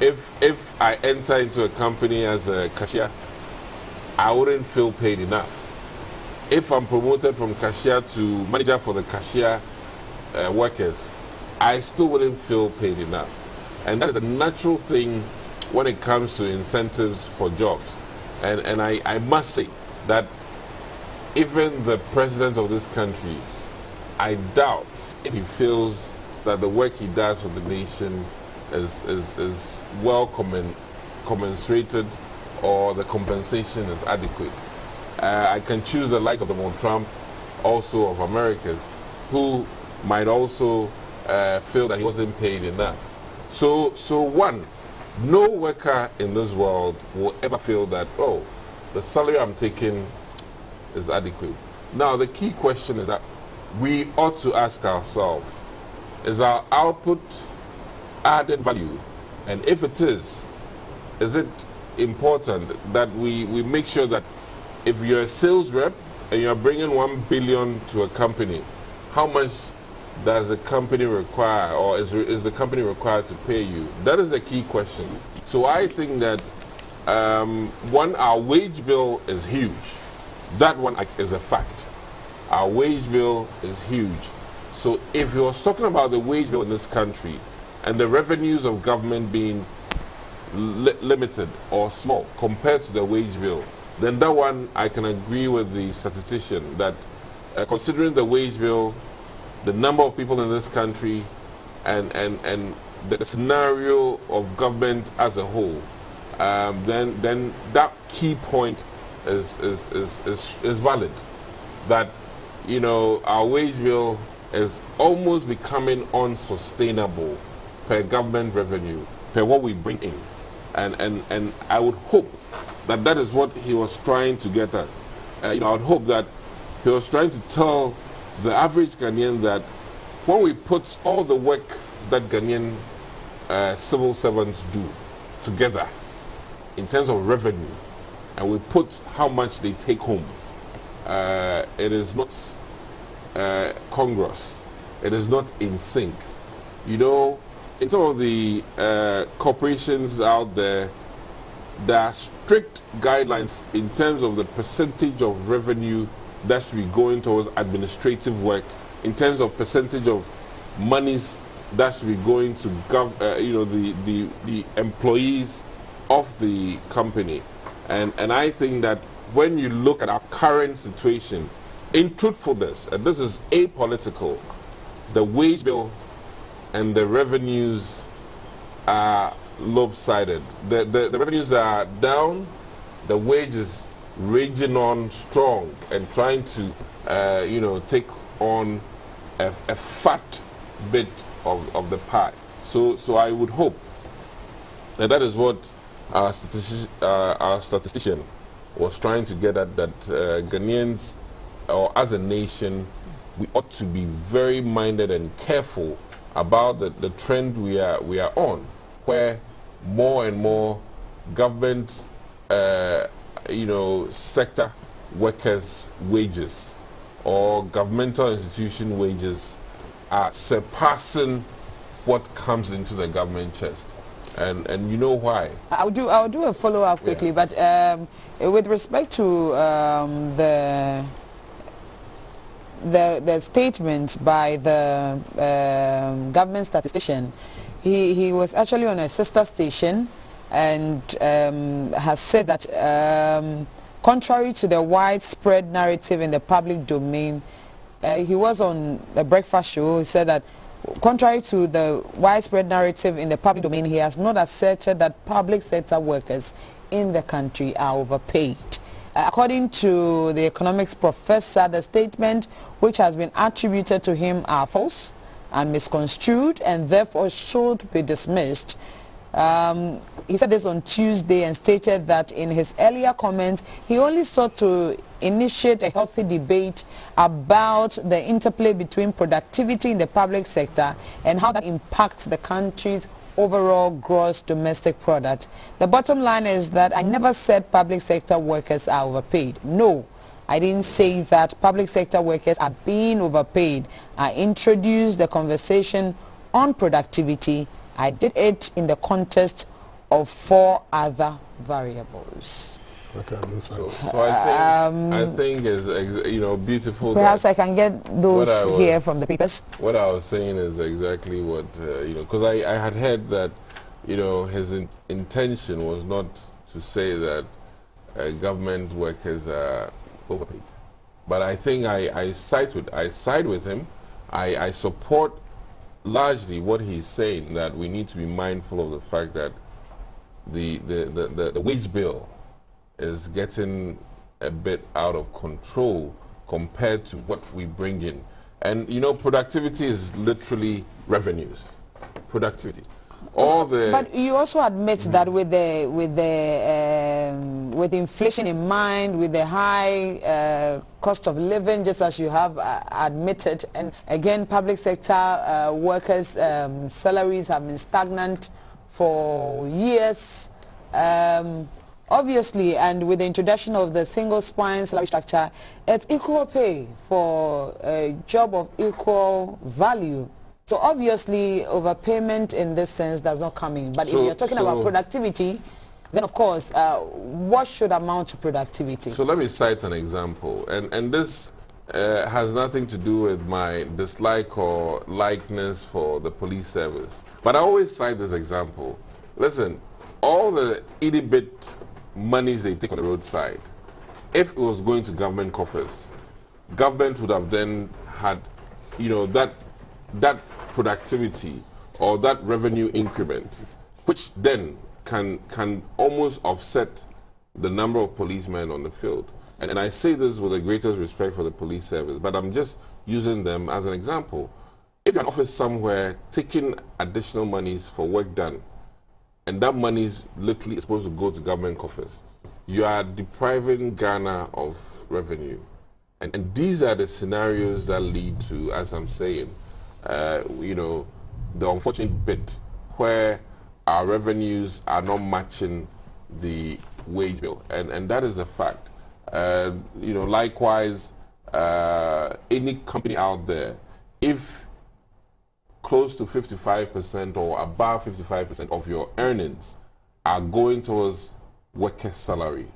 C: If I enter into a company as a cashier, I wouldn't feel paid enough. If I'm promoted from cashier to manager for the cashier workers, I still wouldn't feel paid enough. And that is a natural thing when it comes to incentives for jobs. And I must say that even the president of this country, I doubt if he feels that the work he does for the nation is well commensurated or the compensation is adequate. I can choose the likes of Donald Trump, also of Americans, who might also feel that he wasn't paid enough. So one, no worker in this world will ever feel that, oh, the salary I'm taking is adequate. Now, the key question is that we ought to ask ourselves, is our output added value? And if it is it important that we make sure that if you're a sales rep and you're bringing 1 billion to a company, how much does the company require, or is the company required to pay you? That is the key question. So I think that one, our wage bill is huge. That one is a fact. Our wage bill is huge. So if you're talking about the wage bill in this country and the revenues of government being limited or small compared to the wage bill, then that one I can agree with the statistician that considering the wage bill, the number of people in this country, and the scenario of government as a whole, then that key point is valid. That, you know, our wage bill is almost becoming unsustainable per government revenue, per what we bring in, and I would hope that that is what he was trying to get at. I would hope that he was trying to tell the average Ghanaian that when we put all the work that Ghanaian civil servants do together in terms of revenue, and we put how much they take home, it is not congruous. It is not in sync. You know, in some of the corporations out there, there are strict guidelines in terms of the percentage of revenue that should be going towards administrative work, in terms of percentage of monies that should be going to the employees of the company. And I think that when you look at our current situation, in truthfulness, and this is apolitical, the wage bill and the revenues are lopsided. The revenues are down, the wages raging on strong and trying to take on a fat bit of the pie. So I would hope that is what our statistician was trying to get at, that Ghanaians, or as a nation, we ought to be very minded and careful about the trend we are on. where more and more government, sector workers' wages or governmental institution wages are surpassing what comes into the government chest. And you know why?
A: I'll do a follow-up quickly, but with respect to the statement by the government statistician, he was actually on a sister station and has said that contrary to the widespread narrative in the public domain, he was on the breakfast show. He said that contrary to the widespread narrative in the public domain, he has not asserted that public sector workers in the country are overpaid. According to the economics professor, the statement which has been attributed to him are false and misconstrued and therefore should be dismissed. He said this on Tuesday and stated that in his earlier comments, he only sought to initiate a healthy debate about the interplay between productivity in the public sector and how that impacts the country's overall gross domestic product. The bottom line is that I never said public sector workers are overpaid. No, I didn't say that public sector workers are being overpaid. I introduced the conversation on productivity. I did it in the context of 4 other variables.
B: What are those?
C: So I think is beautiful.
A: Perhaps I can get those here from the papers.
C: What I was saying is exactly what because I had heard that his intention was not to say that government workers are overpaid, but I think I side with him. I support largely what he's saying, that we need to be mindful of the fact that the wage bill is getting a bit out of control compared to what we bring in. And productivity is literally revenues. Productivity. But
A: you also admit that with inflation in mind, with the high cost of living, just as you have admitted, and again, public sector workers' salaries have been stagnant for years. Obviously, and with the introduction of the single spine salary structure, it's equal pay for a job of equal value. So obviously, overpayment in this sense does not come in. But if you're talking about productivity, then of course, what should amount to productivity?
C: So let me cite an example, and this has nothing to do with my dislike or likeness for the police service. But I always cite this example. Listen, all the itty-bit monies they take on the roadside, if it was going to government coffers, government would have then had, that productivity or that revenue increment, which then can almost offset the number of policemen on the field. And I say this with the greatest respect for the police service, but I'm just using them as an example. If you're in an office somewhere taking additional monies for work done, and that money is literally supposed to go to government coffers, you are depriving Ghana of revenue. And these are the scenarios that lead to, as I'm saying, the unfortunate bit where our revenues are not matching the wage bill. And that is a fact. Likewise, any company out there, if close to 55% or above 55% of your earnings are going towards worker salary,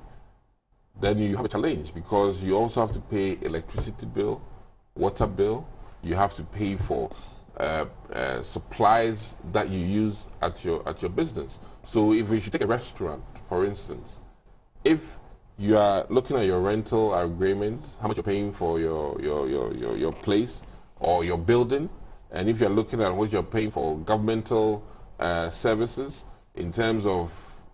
C: then you have a challenge, because you also have to pay electricity bill, water bill, you have to pay for supplies that you use at your business. So if you should take a restaurant, for instance, if you are looking at your rental agreement, how much you're paying for your place or your building, and if you're looking at what you're paying for governmental services in terms of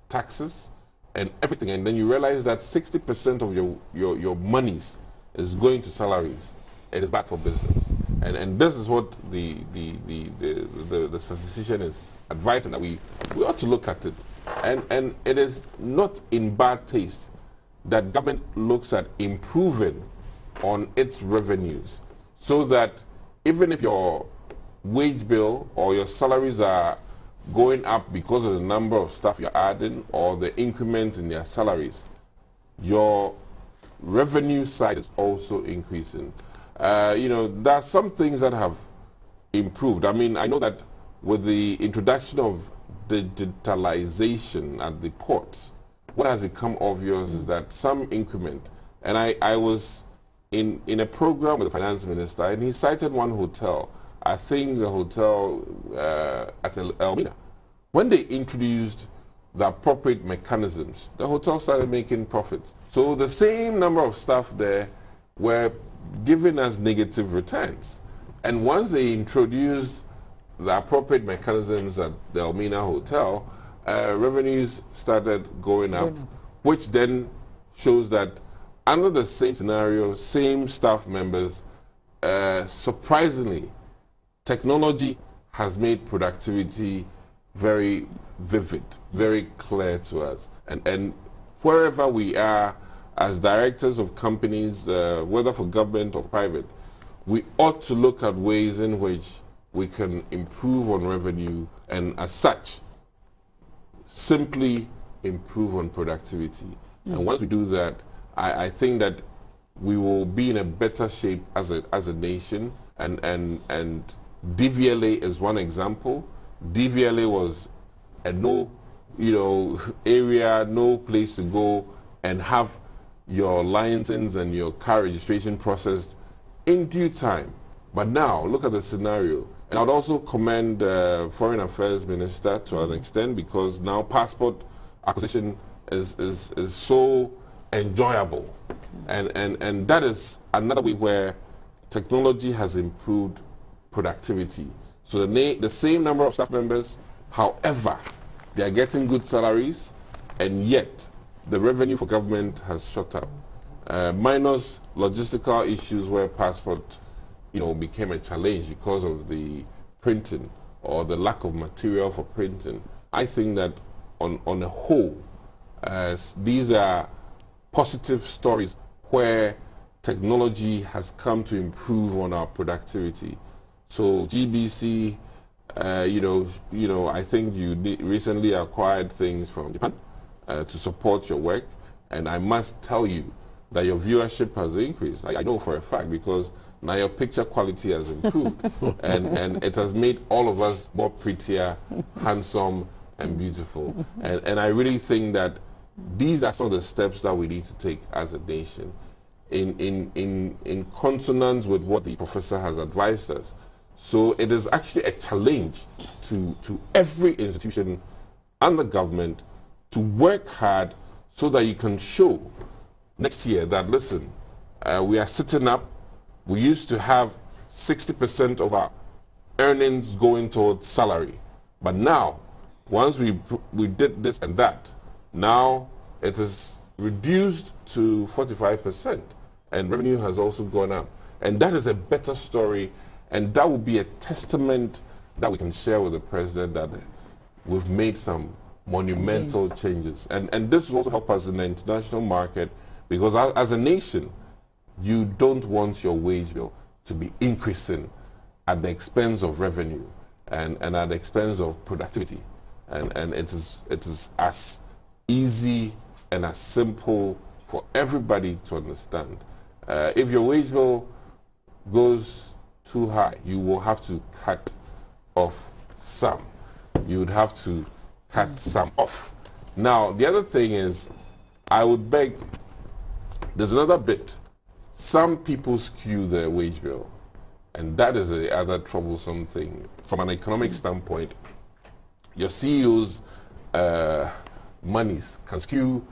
C: taxes and everything, and then you realize that 60% of your monies is going to salaries, it is bad for business. And this is what the statistician is advising, that we ought to look at it. And it is not in bad taste that government looks at improving on its revenues, so that even if your wage bill or your salaries are going up because of the number of staff you're adding or the increment in their salaries, your revenue side is also increasing. You know, there are some things that have improved. I mean, I know that with the introduction of digitalization at the ports, what has become obvious is that some increment, and I was in a program with the finance minister, and he cited one hotel, I think the hotel at Elmina. When they introduced the appropriate mechanisms, the hotel started making profits. So the same number of staff there were giving us negative returns. And once they introduced the appropriate mechanisms at the Elmina Hotel, revenues started going up, which then shows that under the same scenario, same staff members, surprisingly, technology has made productivity very vivid, very clear to us. And wherever we are as directors of companies, whether for government or private, we ought to look at ways in which we can improve on revenue and as such, simply improve on productivity. And once we do that, I think that we will be in a better shape as a nation. And DVLA is one example. DVLA was a no, area, no place to go and have your license and your car registration processed in due time. But now, look at the scenario. And I'd also commend Foreign Affairs Minister to an extent, because now passport acquisition is so enjoyable. And that is another way where technology has improved productivity. So the same number of staff members, however, they are getting good salaries, and yet the revenue for government has shot up. Minus logistical issues where passport, became a challenge because of the printing or the lack of material for printing. I think that on a whole, these are positive stories where technology has come to improve on our productivity. So GBC, I think you recently acquired things from Japan to support your work, and I must tell you that your viewership has increased. I know for a fact, because now your picture quality has improved and it has made all of us more prettier, handsome, and beautiful. And I really think that these are some of the steps that we need to take as a nation in consonance with what the professor has advised us. So it is actually a challenge to every institution and the government to work hard so that you can show next year that, listen, we are sitting up. We used to have 60% of our earnings going towards salary. But now, once we did this and that, now it is reduced to 45%, and revenue has also gone up. And that is a better story, and that will be a testament that we can share with the president that we've made some monumental changes. And this will also help us in the international market, because as a nation, you don't want your wage bill to be increasing at the expense of revenue and at the expense of productivity. And it is as easy and as simple for everybody to understand. If your wage bill goes too high, you will have to cut off some. You would have to cut some off. Now, the other thing is, I would beg, there's another bit. Some people skew their wage bill, and that is the other troublesome thing. From an economic standpoint, your CEO's monies can skew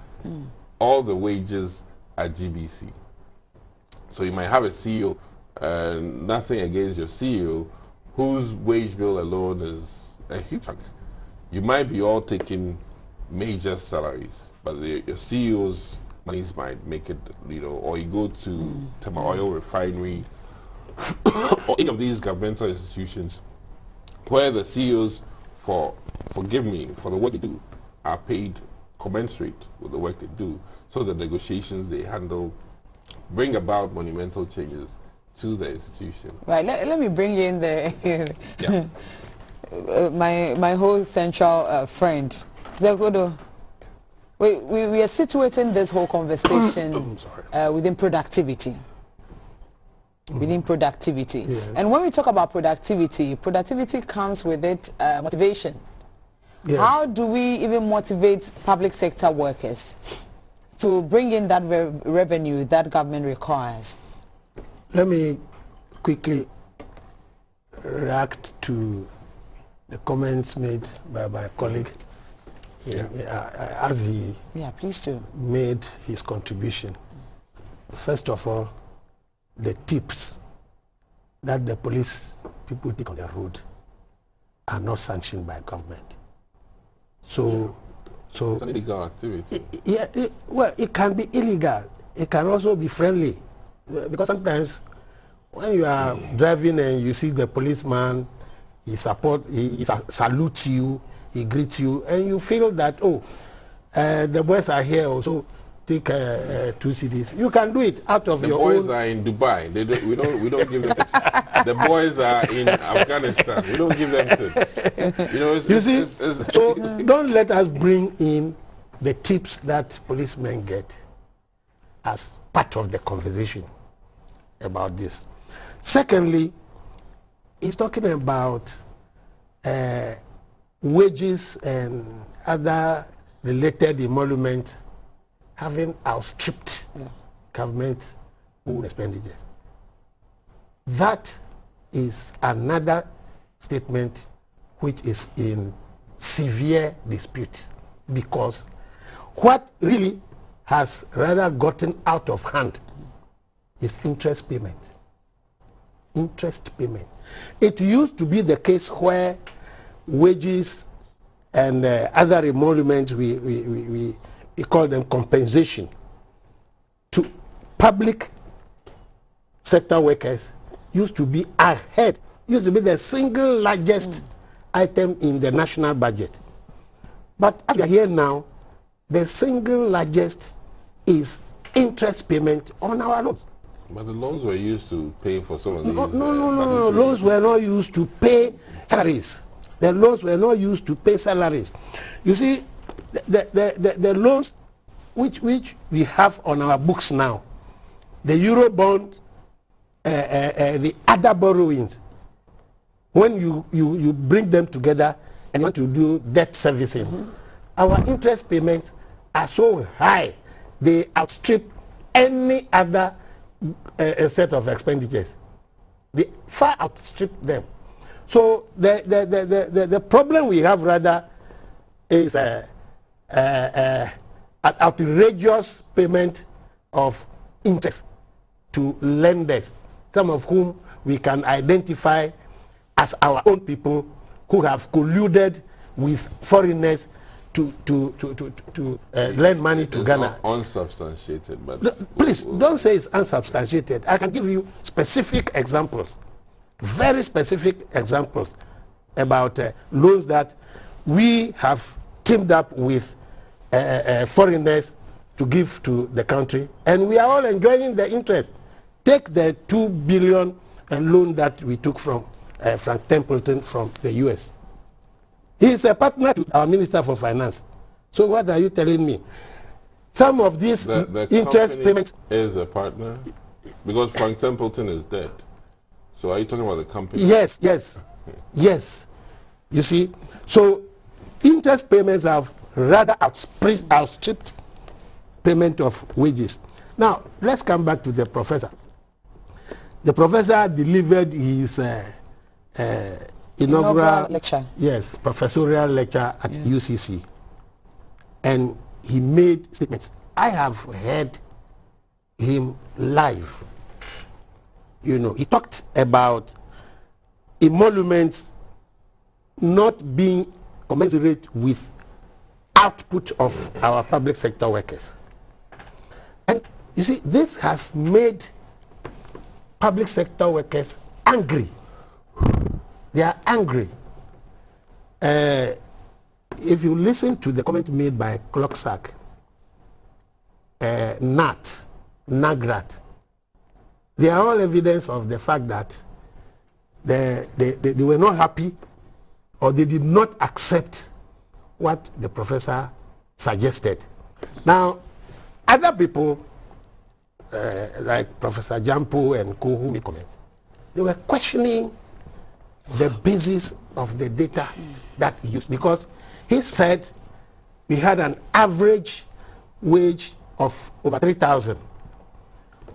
C: all the wages at GBC. So you might have a CEO, nothing against your CEO, whose wage bill alone is a huge chunk. You might be all taking major salaries, but your CEO's monies might make it, or you go to Tema Oil Refinery or any of these governmental institutions where the CEOs, forgive me, for the work they do, are paid commensurate with the work they do. So the negotiations they handle bring about monumental changes to the institution.
A: Right, let me bring you in there.
C: Yeah.
A: my whole central friend, Kpodo, we are situating this whole conversation within productivity. Within productivity.
B: Yes.
A: And when we talk about productivity, productivity comes with it motivation.
B: Yes.
A: How do we even motivate public sector workers to bring in that revenue that government requires?
B: Let me quickly react to the comments made by my colleague as he
A: please do.
B: made his contribution. First of all, the tips that the police people take on the road are not sanctioned by government. So
C: it's an illegal activity.
B: Well, it can be illegal. It can also be friendly, because sometimes when you are driving and you see the policeman, he salutes you, he greets you, and you feel that, oh, the boys are here also. Take 2 CDs. You can do it out of your own.
C: The boys are in Dubai. We don't give them tips. The boys are in Afghanistan. We don't give them tips. You know,
B: so don't let us bring in the tips that policemen get as part of the conversation about this. Secondly, he's talking about wages and other related emoluments having outstripped government own expenditures. That is another statement which is in severe dispute, because what really has rather gotten out of hand is interest payment. Interest payment. It used to be the case where wages and other emoluments, we call them compensation to public sector workers, used to be ahead, used to be the single largest item in the national budget. But as we are here now, the single largest is interest payment on our loans.
C: But the loans were used to pay for some of these.
B: No. Loans were not used to pay salaries. The loans were not used to pay salaries. You see, the loans which we have on our books now, the Euro bond, the other borrowings, when you bring them together and you want to do debt servicing, our interest payments are so high, they outstrip any other set of expenditures. They far outstrip them. So the problem we have rather is an outrageous payment of interest to lenders, some of whom we can identify as our own people who have colluded with foreigners to lend money to Ghana.
C: Unsubstantiated, but
B: please don't say it's unsubstantiated. I can give you specific examples, very specific examples about loans that we have teamed up with foreigners to give to the country, and we are all enjoying the interest. Take the $2 billion loan that we took from Frank Templeton from the US. He is a partner to our Minister for Finance. So what are you telling me? Some of these
C: the
B: interest payments
C: is a partner, because Frank Templeton is dead. So are you talking about the company?
B: Yes. You see, so interest payments have rather outstripped payment of wages. Now let's come back to the professor. The professor delivered his inaugural
A: lecture.
B: Yes, professorial lecture at UCC, and he made statements. I have heard him live. You know, he talked about emoluments not being commensurate with output of our public sector workers. And you see, this has made public sector workers angry. They are angry. If you listen to the comment made by Clocksack, Nat, Nagrat, they are all evidence of the fact that they were not happy or they did not accept what the professor suggested. Now, other people, like Professor Jampo and co, who made comments, they were questioning the basis of the data that he used, because he said we had an average wage of over 3,000,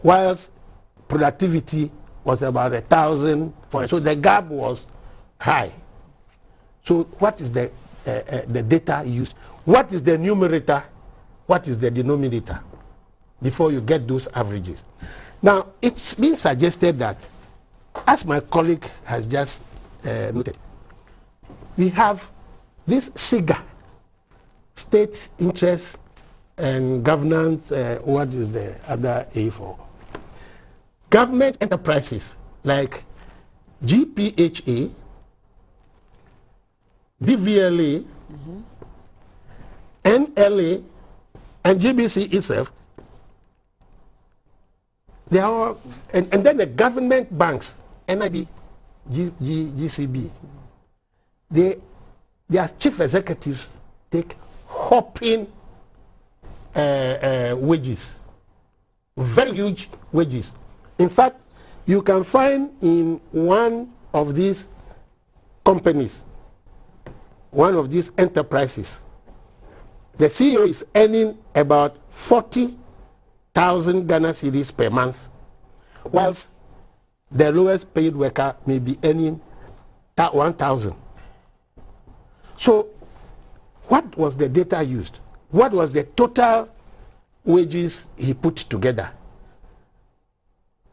B: whilst productivity was about 1,000. So the gap was high. So what is the data used? What is the numerator? What is the denominator? Before you get those averages. Now, it's been suggested that, as my colleague has just noted, we have this SIGA, State Interest and Governance, what is the other A for? Government enterprises like GPHA, DVLA, NLA, and GBC itself. They are all, and then the government banks, NIB, GCB, their chief executives take hopping wages, very huge wages. In fact, you can find in one of these companies, one of these enterprises, the CEO is earning about 40,000 Ghana cedis per month, whilst the lowest paid worker may be earning 1,000. So what was the data used? What was the total wages he put together?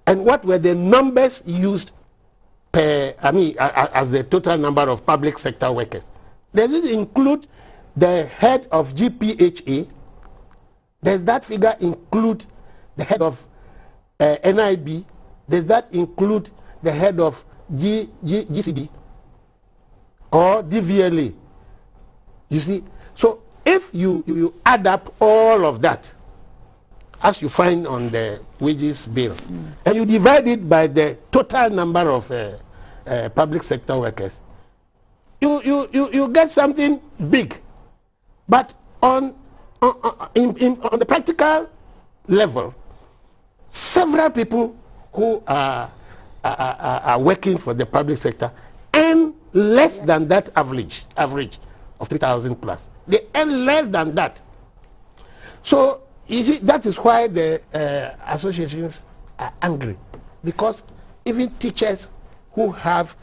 B: And what were the numbers used per, as the total number of public sector workers? Does it include the head of GPHA? Does that figure include the head of NIB? Does that include the head of GCD or DVLA? You see, so if you add up all of that, as you find on the wages bill, and you divide it by the total number of public sector workers, you get something big. But on the practical level, several people who are working for the public sector earn less than that average of 3,000 plus. They earn less than that. So you see, that is why the associations are angry, because even teachers who have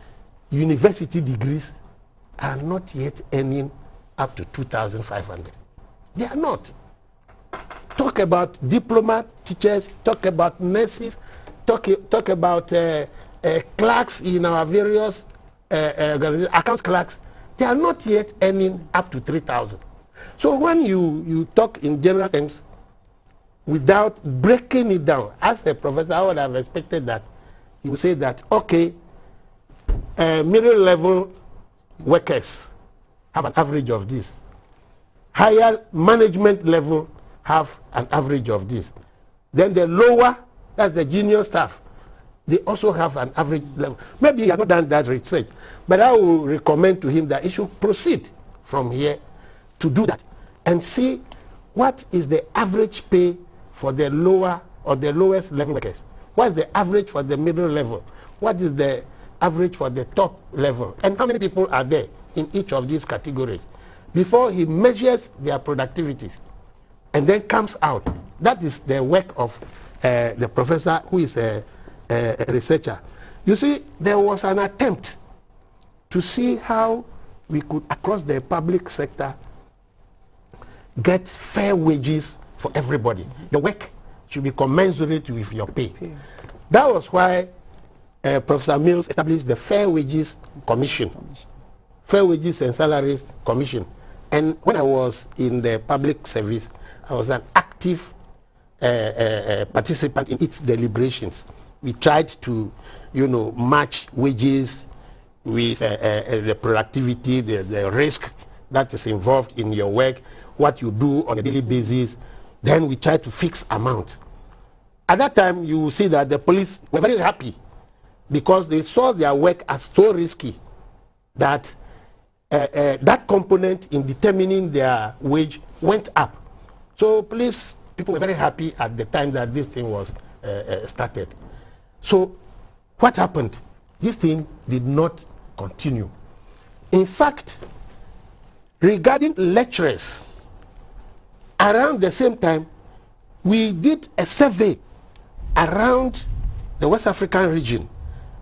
B: university degrees are not yet earning up to 2,500. They are not. Talk about diploma teachers, talk about nurses, talk about clerks in our various accounts clerks. They are not yet earning up to 3,000. So when you talk in general terms, without breaking it down, as a professor, I would have expected that he would say that, okay, middle level workers have an average of this. Higher management level have an average of this. Then the lower, that's the junior staff, they also have an average level. Maybe he has not done that research, but I will recommend to him that he should proceed from here to do that and see what is the average pay for the lower or the lowest level workers. What is the average for the middle level? What is the average for the top level? And how many people are there in each of these categories before he measures their productivities and then comes out. That is the work of the professor who is a researcher. You see, there was an attempt to see how we could, across the public sector, get fair wages for everybody. The work should be commensurate with your pay. That was why Professor Mills established the Fair Wages Commission, Fair Wages and Salaries Commission. And when I was in the public service, I was an active participant in its deliberations. We tried to, match wages with the productivity, the risk that is involved in your work, what you do on a daily basis. Then we tried to fix amount. At that time, you will see that the police were very happy because they saw their work as so risky that that component in determining their wage went up. So please, people were very happy at the time that this thing was started. So what happened? This thing did not continue. In fact, regarding lecturers, around the same time, we did a survey around the West African region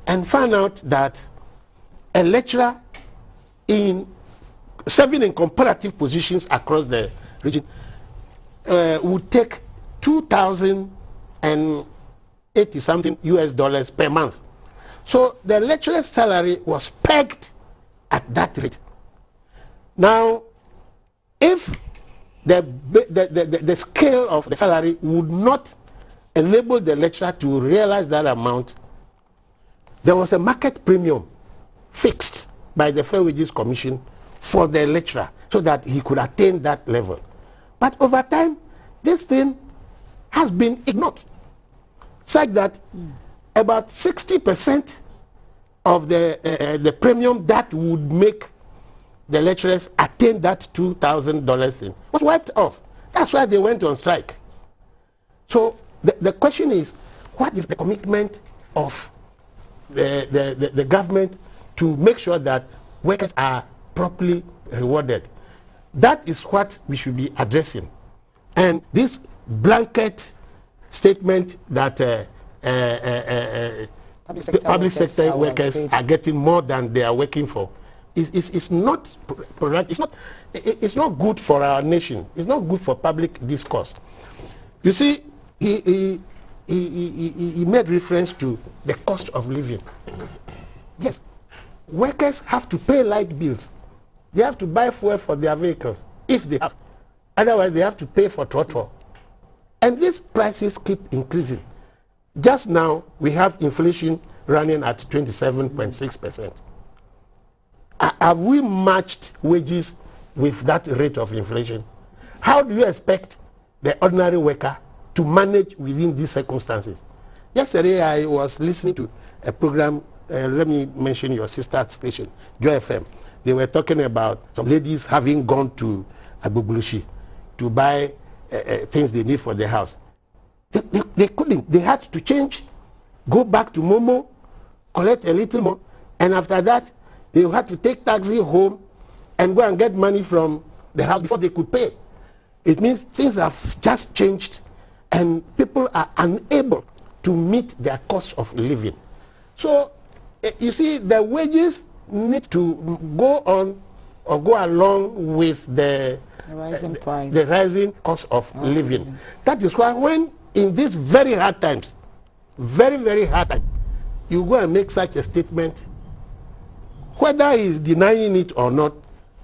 B: and found out that a lecturer serving in comparative positions across the region would take $2,080 something US dollars per month. So the lecturer's salary was pegged at that rate. Now, if the scale of the salary would not enable the lecturer to realize that amount, there was a market premium fixed by the Fair Wages Commission for the lecturer so that he could attain that level. But over time, this thing has been ignored, such that about 60% of the premium that would make the lecturers attain that $2,000 thing was wiped off. That's why they went on strike. So the question is, what is the commitment of the government to make sure that workers are properly rewarded? That is what we should be addressing. And this blanket statement that public sector workers are getting more than they are working for is not correct. It's not good for our nation. It's not good for public discourse. You see, he made reference to the cost of living. Yes, workers have to pay light bills. They have to buy fuel for their vehicles if they have. Otherwise, they have to pay for trotro. And these prices keep increasing. Just now, we have inflation running at 27.6%. Have we matched wages with that rate of inflation? How do you expect the ordinary worker to manage within these circumstances? Yesterday, I was listening to a program, let me mention your sister station, Joy FM. They were talking about some ladies having gone to Agbogboshi to buy things they need for their house. They couldn't. They had to change, go back to Momo, collect a little more, and after that, they had to take taxi home and go and get money from the house before they could pay. It means things have just changed and people are unable to meet their cost of living. So, you see, the wages need to go on or go along with the rising price, the rising cost of living. That is why when in these very hard times, very, very hard times, you go and make such a statement, whether he's denying it or not,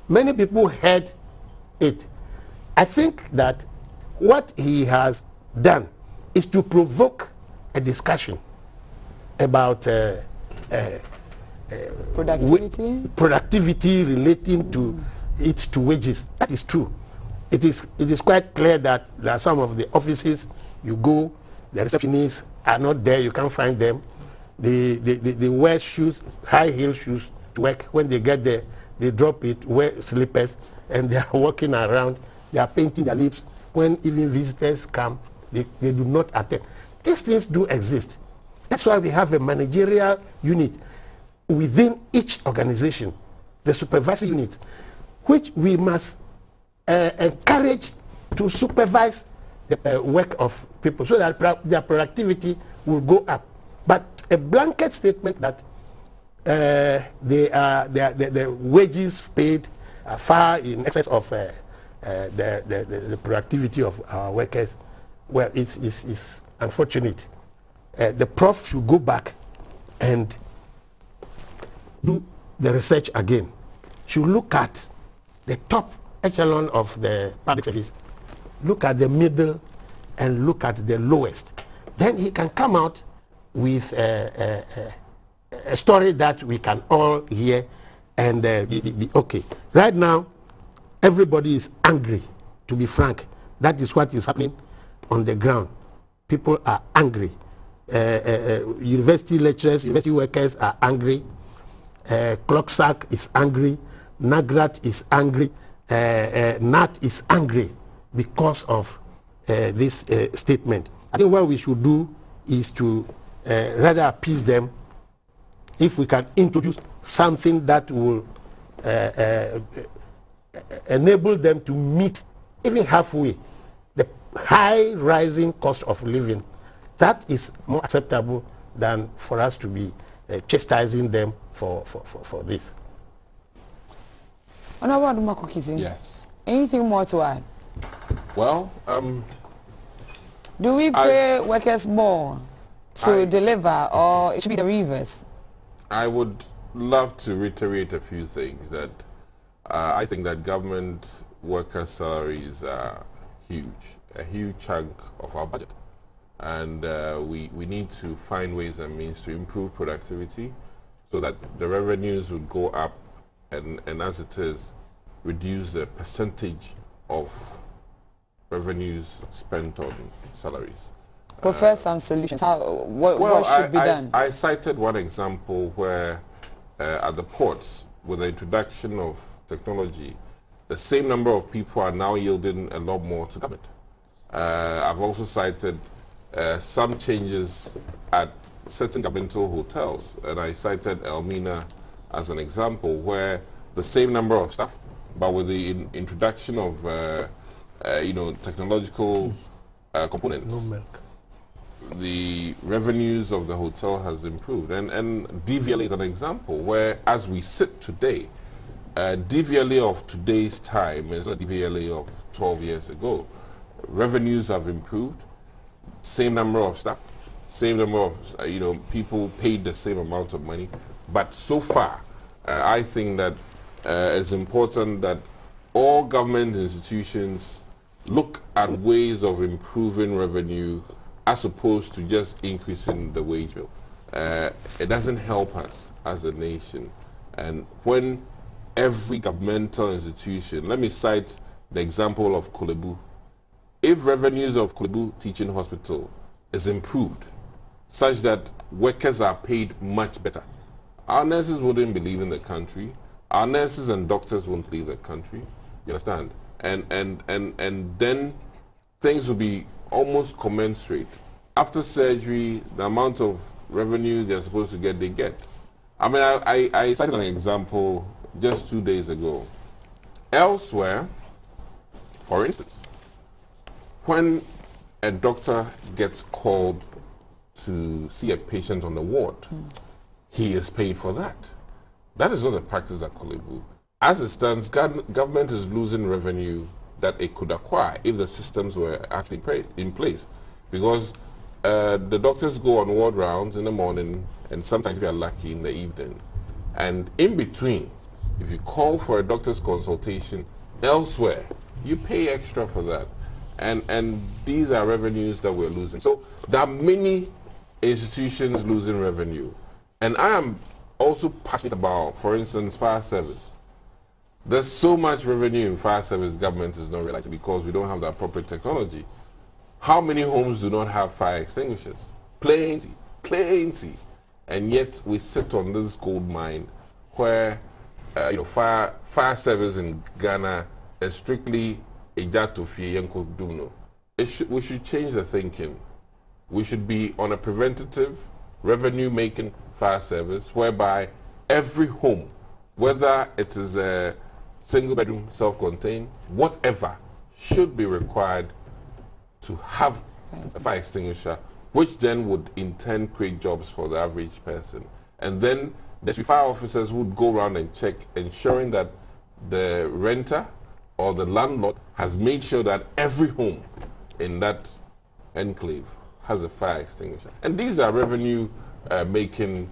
B: many people heard it. I think that what he has done is to provoke a discussion about productivity relating to wages. That is true. It is quite clear that there are some of the offices you go, the receptionists are not there, you can't find them. They wear shoes, high heel shoes to work. When they get there, they drop it, wear slippers, and they are walking around. They are painting their lips. When even visitors come, they do not attend. These things do exist. That's why we have a managerial unit within each organization, the supervisory unit, which we must encourage to supervise the work of people so that their productivity will go up. But a blanket statement that the wages paid are far in excess of the productivity of our workers, well, it's unfortunate. The prof should go back and do the research again. Should look at the top echelon of the public service, look at the middle, and look at the lowest. Then he can come out with a story that we can all hear and be okay. Right now, everybody is angry, to be frank. That is what is happening on the ground. People are angry. University lecturers, university workers are angry. Clocksack is angry. NAGRAT is angry, NAT is angry because of this statement. I think what we should do is to rather appease them if we can introduce something that will enable them to meet even halfway the high rising cost of living. That is more acceptable than for us to be chastising them for this.
A: Honorable Adomako Kissi.
C: Yes.
A: Anything more to add?
C: Well,
A: do we pay workers more to deliver, or it should be the reverse?
C: I would love to reiterate a few things. That I think that government worker salaries are huge, a huge chunk of our budget. And we need to find ways and means to improve productivity so that the revenues would go up and as it is, reduce the percentage of revenues spent on salaries.
A: Prefer some solutions. What should be done?
C: I cited one example where at the ports, with the introduction of technology, the same number of people are now yielding a lot more to government. I've also cited some changes at certain governmental hotels, and I cited Elmina as an example where the same number of staff, but with the introduction of technological components,
B: No milk.
C: the revenues of the hotel has improved. And DVLA is an example where, as we sit today, DVLA of today's time is a DVLA of 12 years ago. Revenues have improved, same number of staff, same number of people paid the same amount of money. But so far, I think that it's important that all government institutions look at ways of improving revenue as opposed to just increasing the wage bill. It doesn't help us as a nation. And when every governmental institution, let me cite the example of Kolebu. If revenues of Kolebu Teaching Hospital is improved such that workers are paid much better, our nurses wouldn't be leaving the country. Our nurses and doctors won't leave the country. You understand? And then things will be almost commensurate. After surgery, the amount of revenue they're supposed to get, they get. I mean, I cited an example just 2 days ago. Elsewhere, for instance, when a doctor gets called to see a patient on the ward, he is paid for that. That is not the practice at Kolebu. As it stands, government is losing revenue that it could acquire if the systems were actually in place. Because the doctors go on ward rounds in the morning and sometimes, if you are lucky, in the evening. And in between, if you call for a doctor's consultation elsewhere, you pay extra for that. And these are revenues that we're losing. So there are many institutions losing revenue. And I am also passionate about, for instance, fire service. There's so much revenue in fire service government is not realizing because we don't have the appropriate technology. How many homes do not have fire extinguishers? Plenty, plenty. And yet we sit on this gold mine where fire service in Ghana is strictly a jatofi yenko duno. We should change the thinking. We should be on a preventative, revenue-making fire service whereby every home, whether it is a single-bedroom, self-contained, whatever, should be required to have a fire extinguisher, which then would in turn create jobs for the average person. And then there should be fire officers who would go around and check, ensuring that the renter or the landlord has made sure that every home in that enclave has a fire extinguisher. And these are revenue making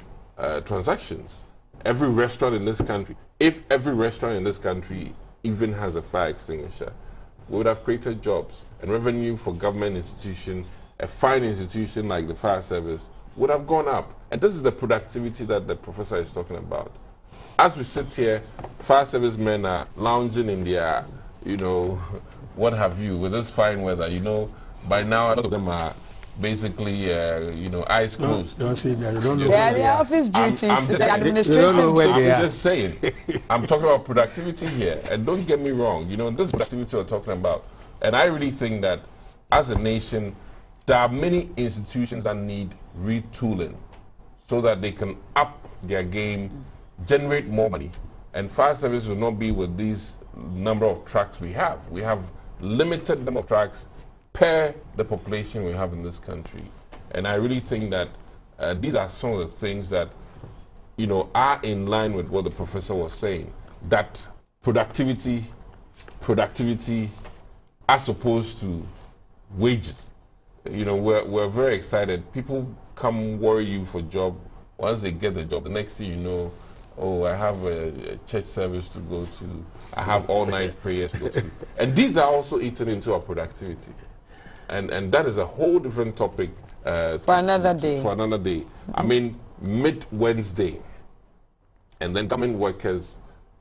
C: transactions. Every restaurant in this country, if every restaurant in this country even has a fire extinguisher, we would have created jobs and revenue for government institution. A fine institution like the fire service would have gone up. And this is the productivity that the professor is talking about. As we sit here, fire service men are lounging in their, what have you, with this fine weather. By now, a lot of them are basically, you know, eyes closed.
B: Don't say that. You don't know.
A: They are the office duties, the administrative
C: I'm
A: duties.
C: just saying. I'm talking about productivity here, and don't get me wrong. You know, this productivity we're talking about, and I really think that as a nation, there are many institutions that need retooling so that they can up their game, generate more money, and fire service will not be with these number of tracks we have. We have limited number of tracks per the population we have in this country. And I really think that these are some of the things that, you know, are in line with what the professor was saying, that productivity as opposed to wages. You know, we're very excited. People come worry you for job. Once they get the job, the next thing you know, oh, I have a church service to go to. I have all-night prayers to go to. And these are also eaten into our productivity. And that is a whole different topic.
A: For another day.
C: For another day. I mean, mid-Wednesday, and then government workers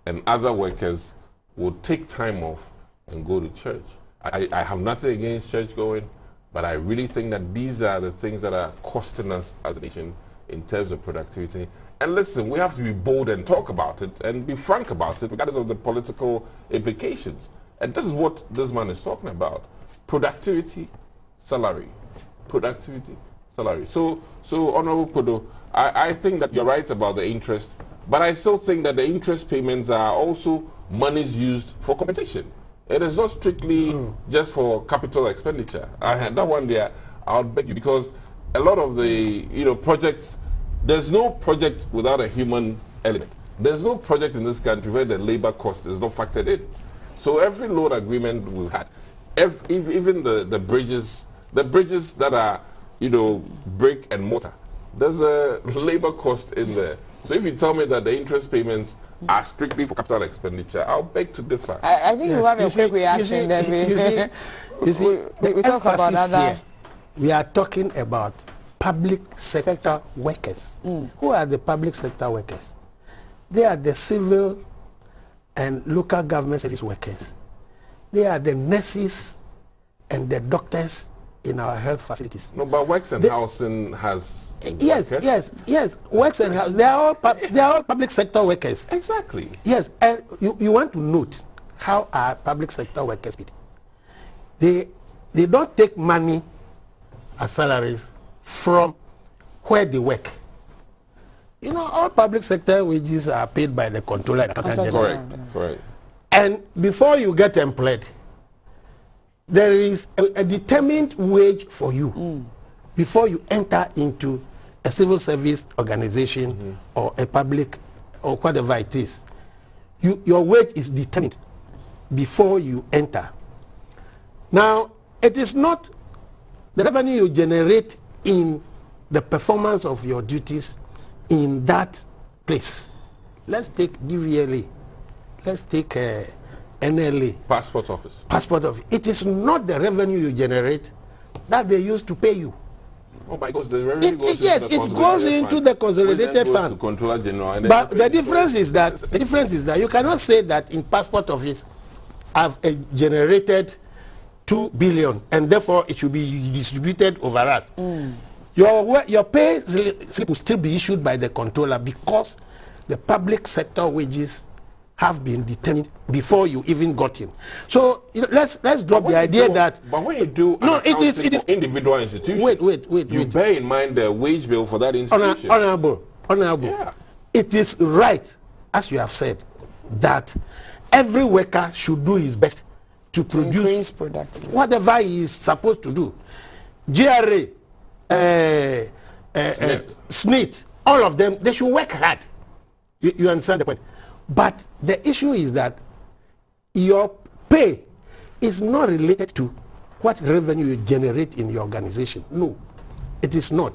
C: and other workers will take time off and go to church. I have nothing against church going, but I really think that these are the things that are costing us as a nation in terms of productivity. And listen, we have to be bold and talk about it and be frank about it, regardless of the political implications. And this is what this man is talking about. Productivity, salary. Productivity, salary. So Honorable Kpodo, I think that you're right about the interest, but I still think that the interest payments are also monies used for compensation. It is not strictly just for capital expenditure. That one there, I'll beg you, because a lot of the, you know, projects, there's no project without a human element. There's no project in this country where the labor cost is not factored in. So every loan agreement we've had, even the bridges that are, you know, brick and mortar, there's a labor cost in there. So if you tell me that the interest payments are strictly for capital expenditure, I'll beg to differ.
A: I think you have a quick reaction then. We talk about other.
B: Here, we are talking about public sector workers. Who are the public sector workers? They are the civil and local government service workers. They are the nurses and the doctors in our health facilities.
C: No, but Works and Housing has
B: yes. Works and Housing, they are all public sector workers.
C: Exactly.
B: Yes, and you want to note how our public sector workers paid. They don't take money as salaries from where they work. You know, all public sector wages are paid by the controller and accountant general.
C: Correct.
B: And before you get employed, there is a determined wage for you before you enter into a civil service organization or a public or whatever it is. Your wage is determined before you enter. Now, it is not the revenue you generate in the performance of your duties in that place. Let's take DVLA. Let's take NLA.
C: Passport office.
B: Passport office. It is not the revenue you generate that they use to pay you.
C: Oh my God, the revenue goes
B: yes, it goes into the consolidated fund.
C: To Controller General,
B: but the difference is that you cannot say that in passport office I've generated 2 billion and therefore it should be distributed over us. Your pay slip will still be issued by the controller because the public sector wages have been determined before you even got in. So let's drop the idea that.
C: But when you do it is individual institutions.
B: Wait.
C: You bear in mind the wage bill for that institution.
B: Honorable. Yeah. It is right, as you have said, that every worker should do his best to produce whatever he is supposed to do. GRA, SNIT, all of them, they should work hard. You understand the point? But the issue is that your pay is not related to what revenue you generate in your organization. No, it is not.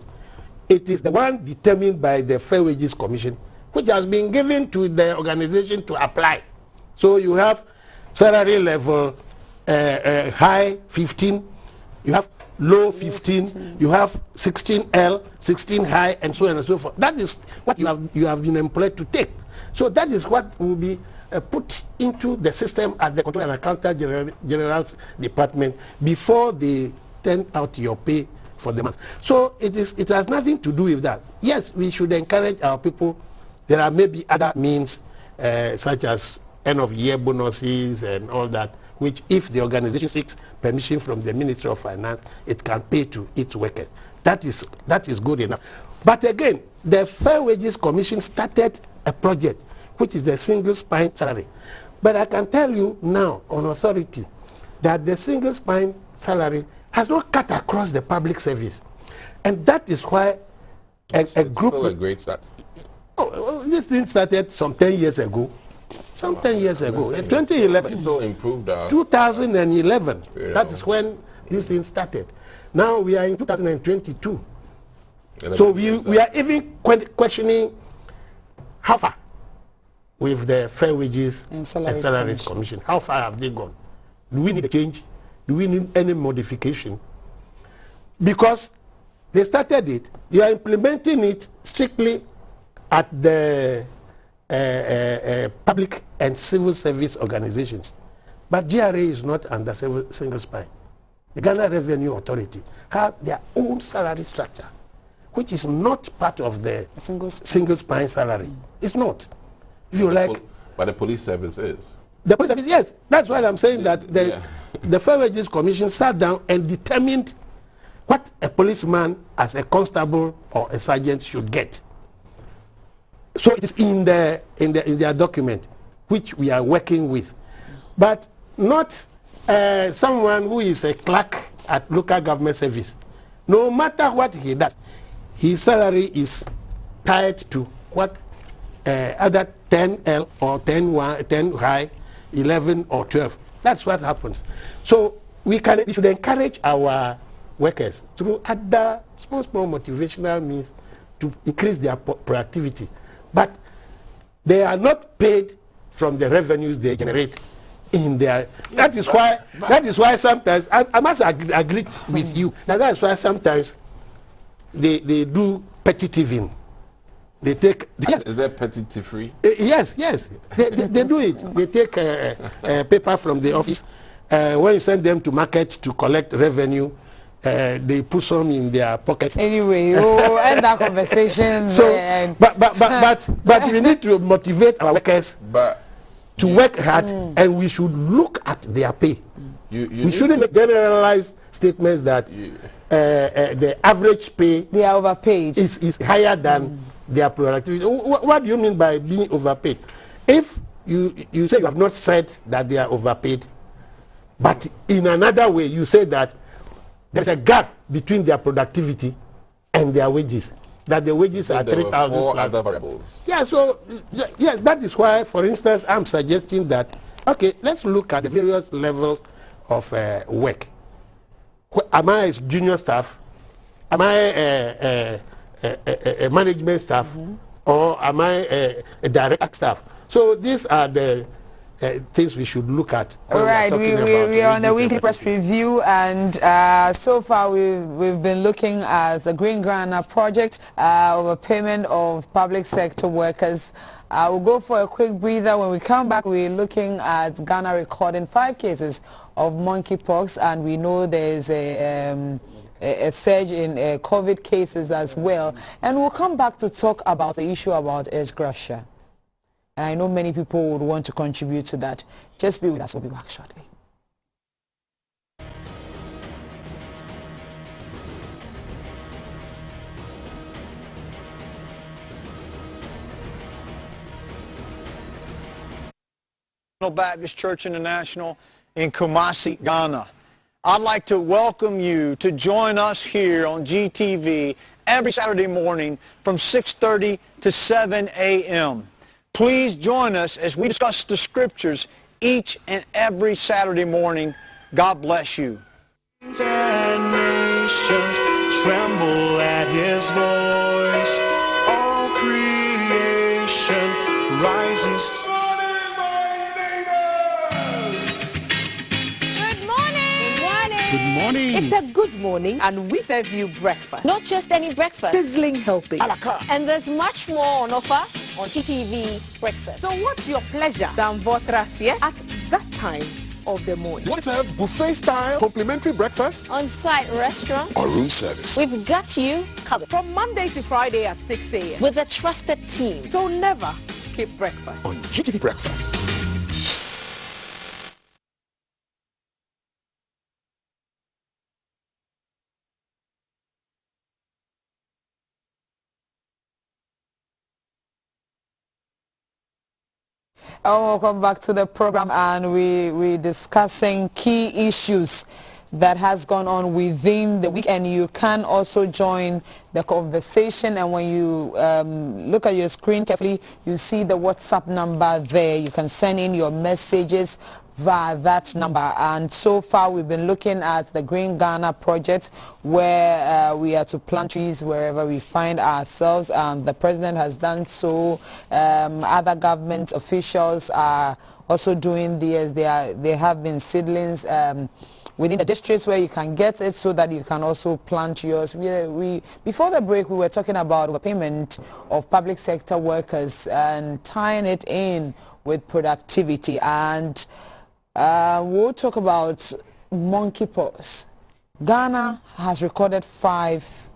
B: It is the one determined by the Fair Wages Commission, which has been given to the organization to apply. So you have salary level high 15, you have low 15, you have 16L, 16 high, and so on and so forth. That is what you have been employed to take. So that is what will be put into the system at the Controller and Accountant General's Department before they turn out your pay for the month. So it has nothing to do with that. Yes, we should encourage our people. There are maybe other means, such as end-of-year bonuses and all that, which if the organization seeks permission from the Ministry of Finance, it can pay to its workers. That is good enough. But again, the Fair Wages Commission started a project, which is the single spine salary. But I can tell you now on authority that the single spine salary has not cut across the public service. And that is why a group...
C: Still a great start.
B: Oh, this thing started some 10 years ago. Some 10 years ago, in 2011.
C: It still improved.
B: 2011, that is when this thing started. Now we are in 2022. So we are even questioning how far with the Fair Wages and Salaries Commission. How far have they gone? Do we need a change? Do we need any modification? Because they started it, they are implementing it strictly at the public and civil service organizations. But GRA is not under single spine. The Ghana Revenue Authority has their own salary structure, which is not part of the single spine salary. It's not. If you like.
C: But the police service is.
B: The police service, yes. That's why I'm saying that the Fair Wages Commission sat down and determined what a policeman as a constable or a sergeant should get. So it is in their document, which we are working with, but not someone who is a clerk at local government service. No matter what he does, his salary is tied to what other 10L or 10 high, 11 or 12. That's what happens. So we should encourage our workers through other small motivational means to increase their productivity. But they are not paid from the revenues they generate in their... That is why sometimes, I must agree with you, that is why sometimes they do petty thieving. They take...
C: Yes. Is that petty thievery?
B: Yes. They do it. They take paper from the office. When you send them to market to collect revenue, they put some in their pocket.
A: Anyway, we'll end that conversation.
B: So, but we need to motivate our workers to work hard, and we should look at their pay. We shouldn't make generalized statements that the average pay
A: they are overpaid
B: is higher than their productivity. What do you mean by being overpaid? If you say you have not said that they are overpaid, but in another way you say that there's a gap between their productivity and their wages, that the wages are 3,000 plus.
C: Other variables.
B: Yeah, so yes, that is why, for instance, I'm suggesting that, okay, let's look at the various levels of work. Am I a junior staff? Am I a management staff? Or am I a direct staff? So these are the things we should look at.
A: All right, we are on the weekly press review, and so far we've been looking at the Green Ghana project of a payment of public sector workers. We'll go for a quick breather. When we come back, we're looking at Ghana recording 5 cases of monkeypox, and we know there's a surge in COVID cases as well. And we'll come back to talk about the issue about ex-gratia. And I know many people would want to contribute to that. Just be with us. We'll be back shortly.
D: Baptist Church International in Kumasi, Ghana. I'd like to welcome you to join us here on GTV every Saturday morning from 6:30 to 7 a.m. Please join us as we discuss the scriptures each and every Saturday morning. God bless you.
E: And nations tremble at his voice. All creation rises.
F: Good morning. It's a good morning, and we serve you breakfast.
G: Not just any breakfast.
F: Sizzling healthy.
G: And there's much more on offer on GTV Breakfast.
F: So what's your pleasure? At that time of the morning.
H: Want to have buffet-style complimentary breakfast?
G: On-site restaurant.
H: Or room service?
G: We've got you covered.
F: From Monday to Friday at 6 a.m.
G: With a trusted team.
F: So never skip breakfast.
H: On GTV Breakfast.
A: Welcome back to the program, and we're discussing key issues that has gone on within the week, and you can also join the conversation. And when you look at your screen carefully, you see the WhatsApp number there. You can send in your messages via that number. And so far we've been looking at the Green Ghana project, where we are to plant trees wherever we find ourselves, and the president has done so. Other government officials are also doing theirs. They have been seedlings within the districts where you can get it, so that you can also plant yours. Before the break, we were talking about overpayment of public sector workers and tying it in with productivity, and we'll talk about monkeypox. Ghana has recorded 5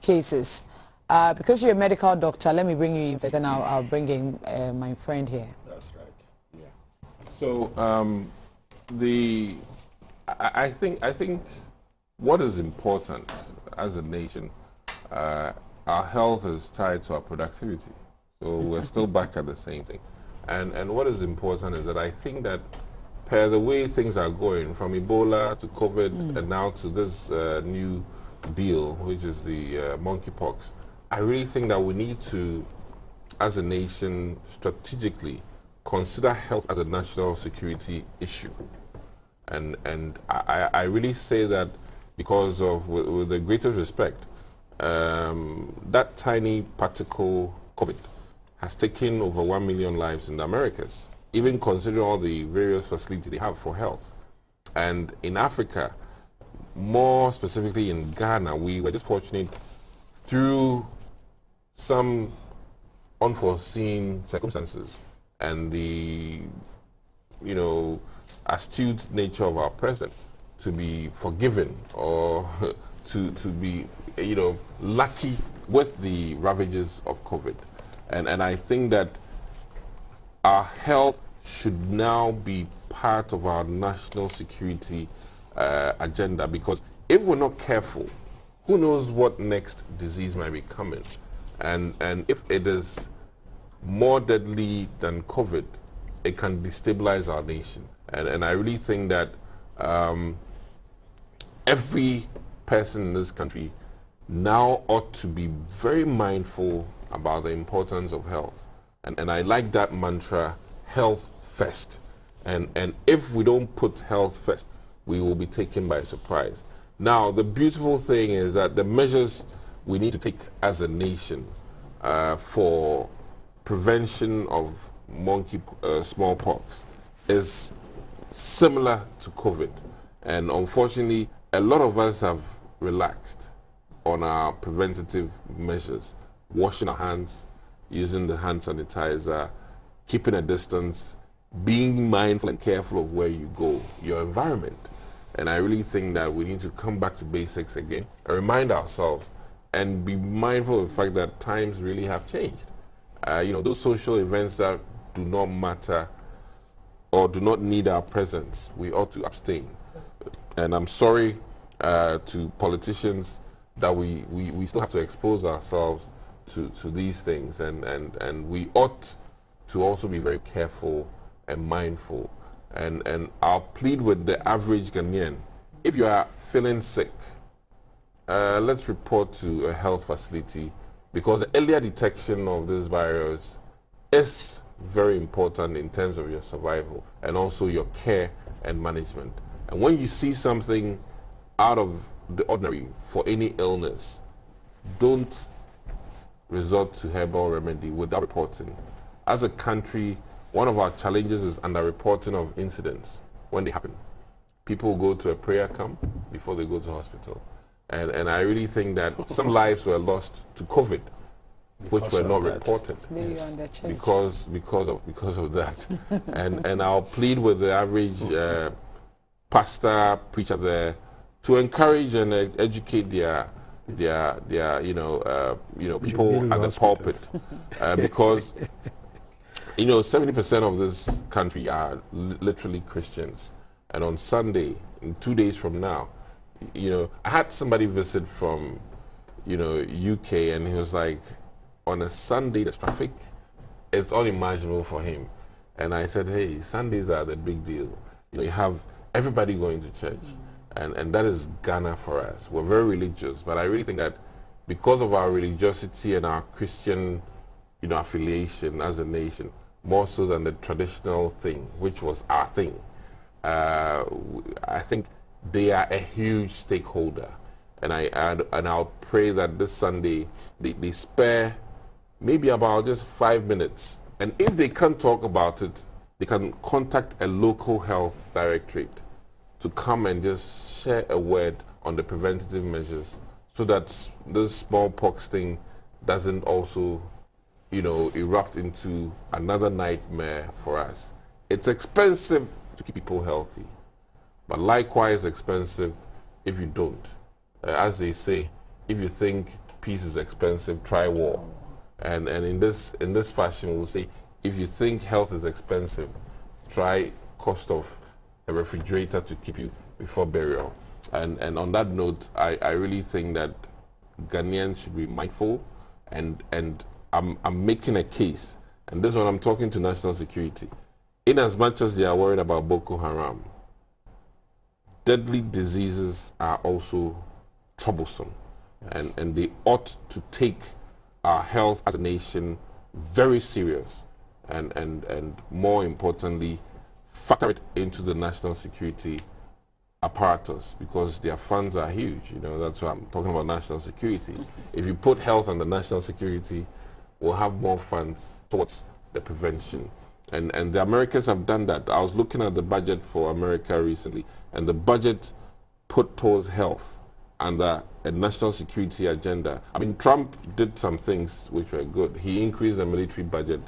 A: cases. Because you're a medical doctor, let me bring you in first, and I'll bring in my friend here.
B: That's right.
C: Yeah. So I think what is important as a nation, our health is tied to our productivity. So we're still back at the same thing. And what is important is that I think that per the way things are going, from Ebola to COVID and now to this new deal, which is the monkeypox, I really think that we need to, as a nation, strategically consider health as a national security issue. And I really say that because of, with the greatest respect, that tiny particle COVID has taken over 1 million lives in the Americas, even considering all the various facilities they have for health. And in Africa, more specifically in Ghana, we were just fortunate through some unforeseen circumstances and the, astute nature of our president to be forgiven, or to be, lucky with the ravages of COVID. And I think that our health should now be part of our national security agenda, because if we're not careful, who knows what next disease might be coming. And if it is more deadly than COVID, it can destabilize our nation. And I really think that every person in this country now ought to be very mindful about the importance of health. And I like that mantra, health first. And if we don't put health first, we will be taken by surprise. Now, the beautiful thing is that the measures we need to take as a nation for prevention of smallpox is similar to COVID. And unfortunately, a lot of us have relaxed on our preventative measures, washing our hands, using the hand sanitizer, keeping a distance, being mindful and careful of where you go, your environment. And I really think that we need to come back to basics again and remind ourselves and be mindful of the fact that times really have changed. Those social events that do not matter or do not need our presence, we ought to abstain. And I'm sorry to politicians that we still have to expose ourselves to these things, and we ought to also be very careful and mindful. And I'll plead with the average Ghanaian, if you are feeling sick, let's report to a health facility, because the earlier detection of this virus is very important in terms of your survival and also your care and management. And when you see something out of the ordinary for any illness, don't resort to herbal remedy without reporting. As a country, one of our challenges is underreporting of incidents when they happen. People go to a prayer camp before they go to hospital. And I really think that some lives were lost to COVID, which were not reported.
A: Yes.
C: Because of that. and I'll plead with the average pastor, preacher there to encourage and educate their people at the pulpit, because 70% of this country are literally Christians, and on Sunday, in 2 days from now, I had somebody visit from UK, and he was like, on a Sunday there's traffic, it's unimaginable for him. And I said, hey, Sundays are the big deal. You have everybody going to church. And that is Ghana for us. We're very religious, but I really think that because of our religiosity and our Christian, affiliation as a nation, more so than the traditional thing, which was our thing, I think they are a huge stakeholder. And I'll pray that this Sunday they spare maybe about just 5 minutes. And if they can't talk about it, they can contact a local health directorate to come and just share a word on the preventative measures, so that this smallpox thing doesn't also, erupt into another nightmare for us. It's expensive to keep people healthy, but likewise expensive if you don't. As they say, if you think peace is expensive, try war. And in this fashion, we'll say, if you think health is expensive, try cost of a refrigerator to keep you before burial. And on that note, I really think that Ghanaians should be mindful, and I'm making a case, and this one I'm talking to national security. In as much as they are worried about Boko Haram, deadly diseases are also troublesome. Yes. And they ought to take our health as a nation very serious, and more importantly, factor it into the national security apparatus, because their funds are huge. That's why I'm talking about national security. If you put health under national security, we'll have more funds towards the prevention. And the Americans have done that. I was looking at the budget for America recently, and the budget put towards health under a national security agenda. I mean, Trump did some things which were good. He increased the military budget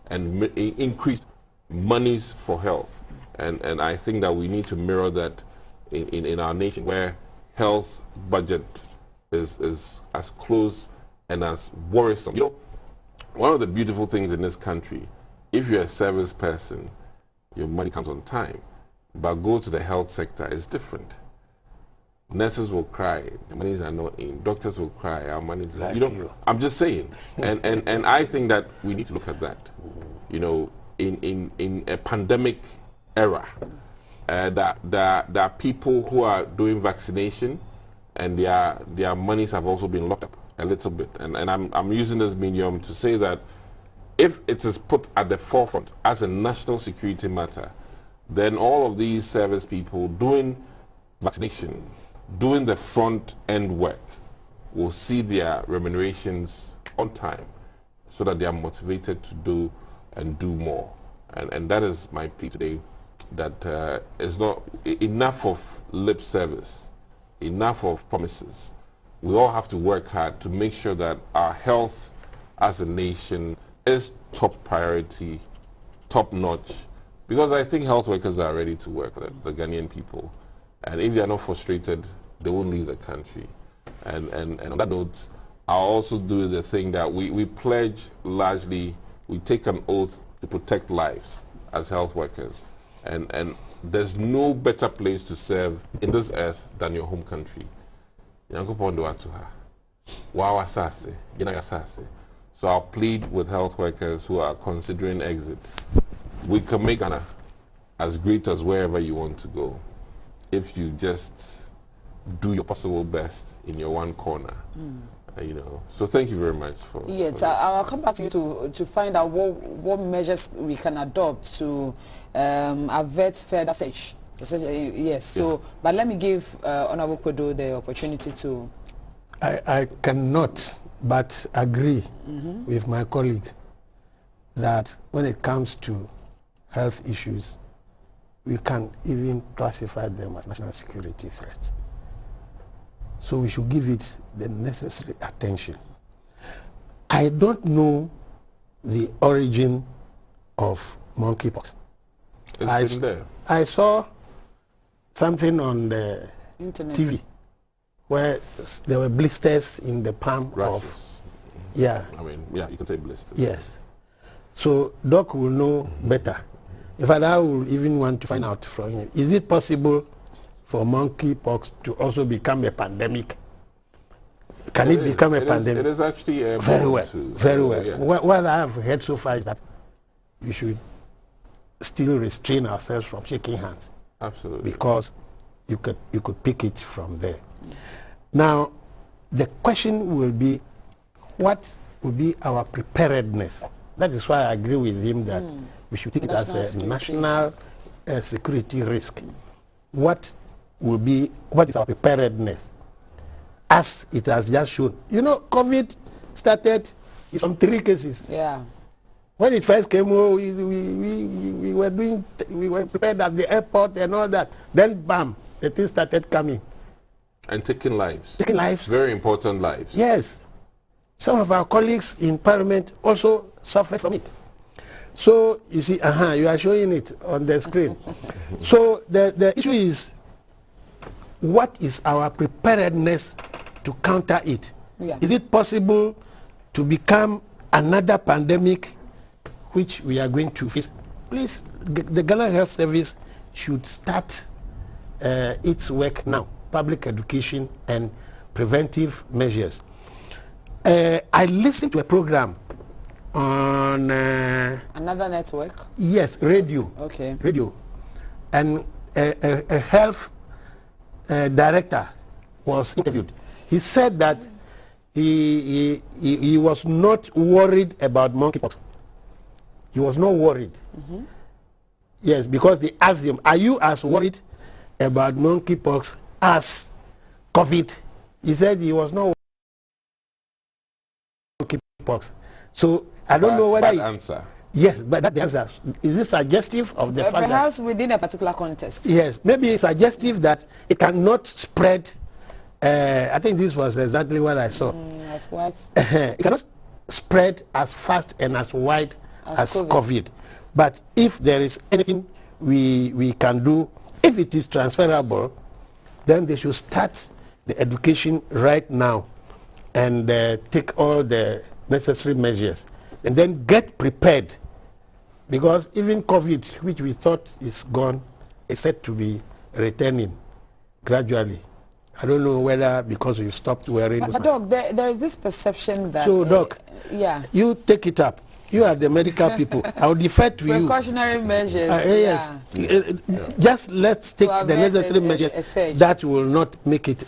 C: and increased monies for health. And I think that we need to mirror that in our nation, where health budget is as close and as worrisome. One of the beautiful things in this country, if you're a service person, your money comes on time. But go to the health sector, it's different. Nurses will cry, the monies are not in. Doctors will cry, our money's like I'm just saying. and I think that we need to look at that. In a pandemic era, there are people who are doing vaccination, and their monies have also been locked up a little bit. And I'm using this medium to say that if it is put at the forefront as a national security matter, then all of these service people doing vaccination, doing the front end work, will see their remunerations on time, so that they are motivated to do and do more. And that is my plea today, that it's not enough of lip service, enough of promises. We all have to work hard to make sure that our health as a nation is top priority, top notch, because I think health workers are ready to work, the Ghanaian people. And if they are not frustrated, they won't leave the country. And on that note, I'll also do the thing that we pledge largely, we take an oath to protect lives as health workers. And there's no better place to serve in this earth than your home country. So I'll plead with health workers who are considering exit. We can make Ghana as great as wherever you want to go, if you just do your possible best in your one corner. So thank you very much for
A: yes. I'll come back to you to find out what measures we can adopt to avert further such. Yes. So, but let me give Honorable Kpodo the opportunity to.
B: I cannot but agree with my colleague that when it comes to health issues, we can even classify them as national security threats. So we should give it the necessary attention. I don't know the origin of monkeypox.
C: It's been there.
B: I saw something on the
A: Internet.
B: TV where there were blisters in the palm
C: Rashes.
B: of, yeah.
C: I mean, yeah, you can say blisters.
B: Yes. So Doc will know better. In fact, I will even want to find out from him, is it possible for monkeypox to also become a pandemic? Can it become a pandemic?
C: It is actually
B: very well, very well.
C: Yeah.
B: What I have heard so far is that we should still restrain ourselves from shaking hands.
C: Absolutely.
B: Because you could pick it from there. Now, the question will be, what will be our preparedness? That is why I agree with him that we should take it as a national security risk. What is our preparedness? As it has just shown. You know, COVID started from 3 cases.
A: Yeah.
B: When it first came, we were prepared at the airport and all that. Then, bam, the thing started coming.
C: And taking lives.
B: Taking lives.
C: Very important lives.
B: Yes. Some of our colleagues in Parliament also suffered from it. So, you see, you are showing it on the screen. So, the issue is, what is our preparedness to counter it?
A: Yeah.
B: Is it possible to become another pandemic which we are going to face? Please, the Ghana Health Service should start its work now. Public education and preventive measures. I listened to a program on
A: another network.
B: Yes, radio.
A: Okay.
B: Radio, and a health director was interviewed. He said that he was not worried about monkeypox. He was not worried. Yes, because they asked him, "Are you as worried about monkeypox as COVID?" He said he was not monkeypox. So I don't know whether.
C: Answer.
B: Yes, but that's the answer. Is this suggestive of the fact that
A: perhaps within a particular context?
B: Yes, maybe it's suggestive that it cannot spread. I think this was exactly what I saw.
A: As wide.
B: It cannot spread as fast and as wide as COVID. But if there is anything we can do, if it is transferable, then they should start the education right now and take all the necessary measures and then get prepared. Because even COVID, which we thought is gone, is said to be returning gradually. I don't know whether because we stopped wearing.
A: But Doc, there is this perception that.
B: So, Doc,
A: yeah,
B: you take it up. You are the medical people. I will defer to you.
A: Precautionary measures.
B: Yes. Just let's take the necessary measures that will not make it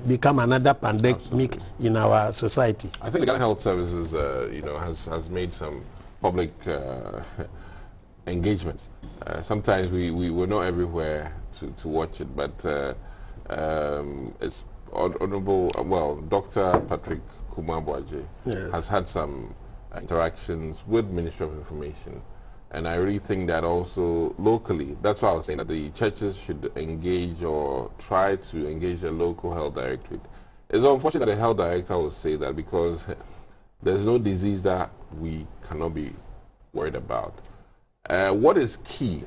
B: become another pandemic in our society.
C: I think the Ghana Health Services, has made some public engagements. Sometimes we're not everywhere to watch it, but it's honorable. Well, Dr. Patrick Kumabwaje has had some interactions with Ministry of Information, and I really think that also locally, that's why I was saying that the churches should engage or try to engage the local health directorate. It's unfortunate that the health director will say that because there's no disease that we cannot be worried about. What is key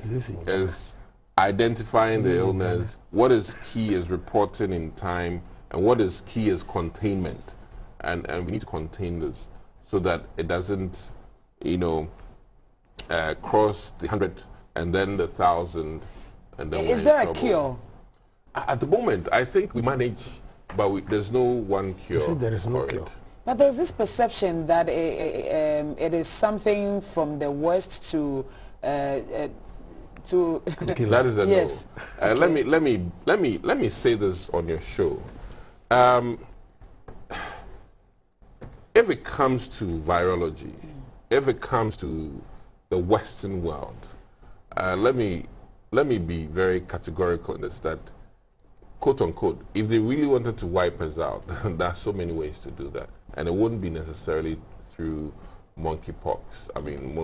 C: is identifying the illness. What is key is reporting in time, and what is key is containment, and we need to contain this so that it doesn't, cross the 100 and then the 1,000, and then
A: is there a cure?
C: At the moment, I think we manage, but there's no one cure.
B: You see, there is no cure.
A: But there's this perception that it is something from the West to.
C: That is a
A: yes.
C: no. Let me say this on your show. If it comes to virology, if it comes to the Western world, let me be very categorical in this, that, quote unquote, if they really wanted to wipe us out, there are so many ways to do that, and it wouldn't be necessarily through monkeypox. I mean,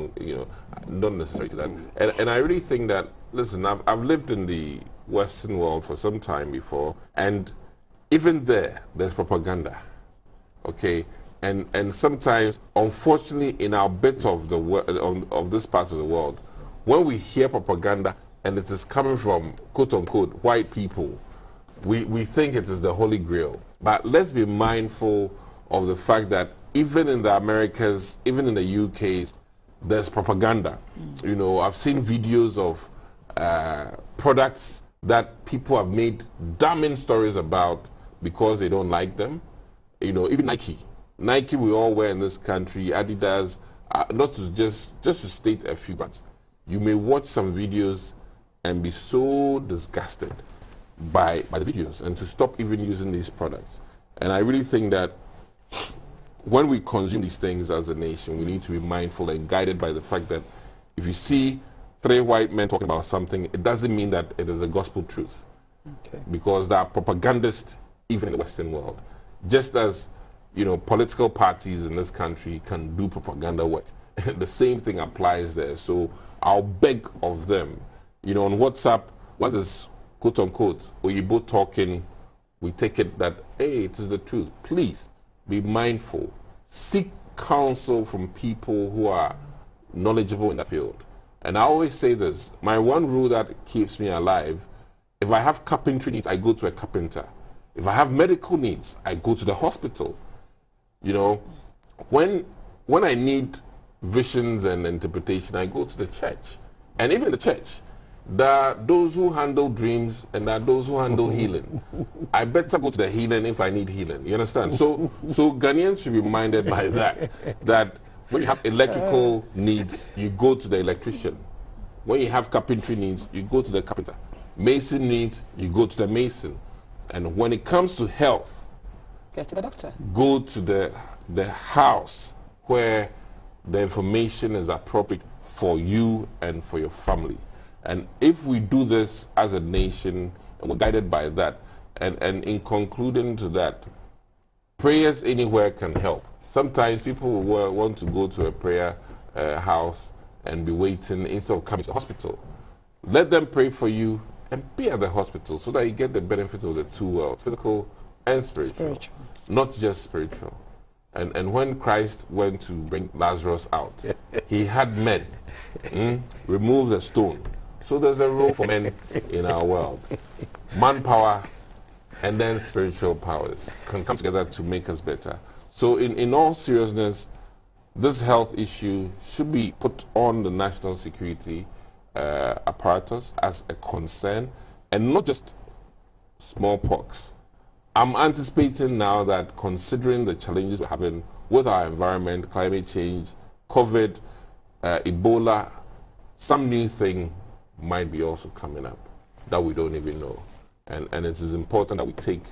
C: not necessarily that. And I really think that, listen, I've lived in the Western world for some time before, and even there's propaganda, okay? And sometimes, unfortunately, in our bit of the of this part of the world, when we hear propaganda, and it is coming from quote-unquote white people, we think it is the Holy Grail. But let's be mindful of the fact that even in the Americas, even in the UK, there's propaganda. You know, I've seen videos of products that people have made damning stories about because they don't like them. You know, even Nike we all wear in this country, Adidas, not to just to state a few ones. You may watch some videos and be so disgusted by the videos and to stop even using these products. And I really think that when we consume these things as a nation, we need to be mindful and guided by the fact that if you see 3 white men talking about something, it doesn't mean that it is a gospel truth. Okay. Because there are propagandists even in the Western world. Just as, you know, political parties in this country can do propaganda work. The same thing applies there. So I'll beg of them, you know, on WhatsApp, what is quote-unquote, or you both talking, we take it that, hey, it is the truth. Please be mindful. Seek counsel from people who are knowledgeable in that field. And I always say this, my one rule that keeps me alive, if I have carpentry needs, I go to a carpenter. If I have medical needs, I go to the hospital. You know, when I need visions and interpretation, I go to the church. And even in the church, there are those who handle dreams and there are those who handle healing. I better go to the healing if I need healing. You understand? So Ghanaians should be reminded by that when you have electrical needs, you go to the electrician. When you have carpentry needs, you go to the carpenter. Mason needs, you go to the mason. And when it comes to health,
A: get to the doctor.
C: Go to the house where the information is appropriate for you and for your family. And if we do this as a nation, and we're guided by that, and in concluding to that, prayers anywhere can help. Sometimes people will want to go to a prayer house and be waiting instead of coming to the hospital. Let them pray for you and be at the hospital so that you get the benefit of the 2 worlds, physical and spiritual. Not just spiritual. And when Christ went to bring Lazarus out, he had men remove the stone. So there's a role for men in our world. Manpower and then spiritual powers can come together to make us better. So in all seriousness, this health issue should be put on the national security apparatus as a concern, and not just smallpox. I'm anticipating now that, considering the challenges we're having with our environment, climate change, COVID, Ebola, some new thing might be also coming up that we don't even know. And it is important that we take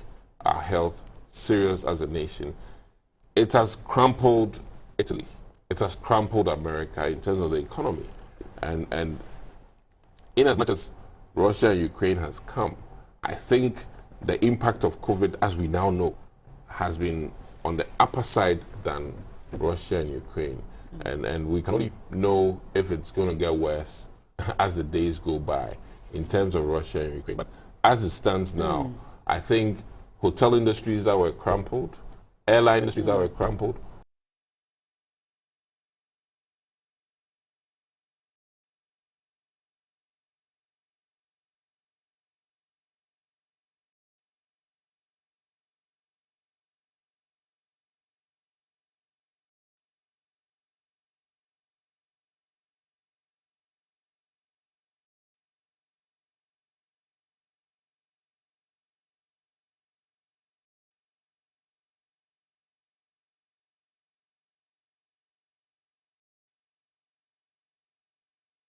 C: our health serious as a nation. It has crumpled Italy. It has crumpled America in terms of the economy. And in as much as Russia and Ukraine has come, I think the impact of COVID, as we now know, has been on the upper side than Russia and Ukraine. And we can only know if it's going to get worse as the days go by in terms of Russia and Ukraine. But as it stands now, I think hotel industries that were crumpled, airline industries that were crumpled,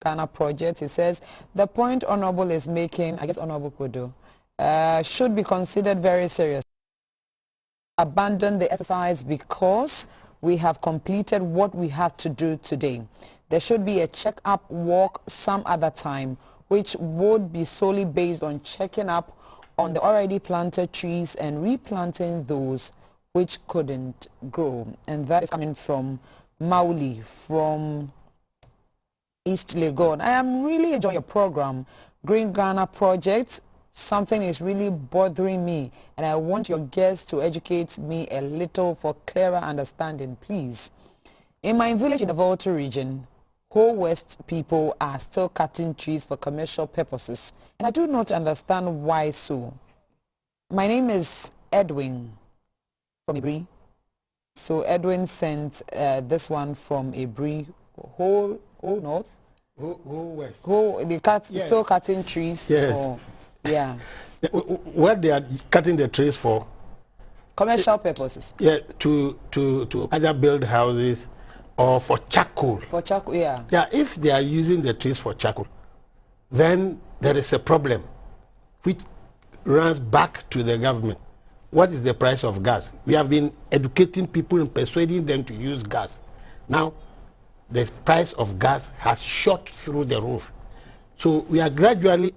A: Ghana project. It says the point Honorable is making, I guess Honorable Kpodo, should be considered very serious. Abandon the exercise because we have completed what we have to do today. There should be a check-up walk some other time, which would be solely based on checking up on the already planted trees and replanting those which couldn't grow. And that is coming from Mauli, from East Legon. I am really enjoying your program, Green Ghana Project. Something is really bothering me, and I want your guests to educate me a little for clearer understanding, please. In my village in the Volta region, whole West people are still cutting trees for commercial purposes, and I do not understand why so. My name is Edwin from Ibri. So Edwin sent this one from Ibri, whole north.
B: Whole West.
A: They still cutting trees.
B: Yes.
A: Yeah.
B: What they are cutting the trees for?
A: Commercial purposes.
B: Yeah, to either build houses or for charcoal.
A: For charcoal, yeah.
B: Yeah, if they are using the trees for charcoal, then there is a problem which runs back to the government. What is the price of gas? We have been educating people and persuading them to use gas. Now, the price of gas has shot through the roof. So we are gradually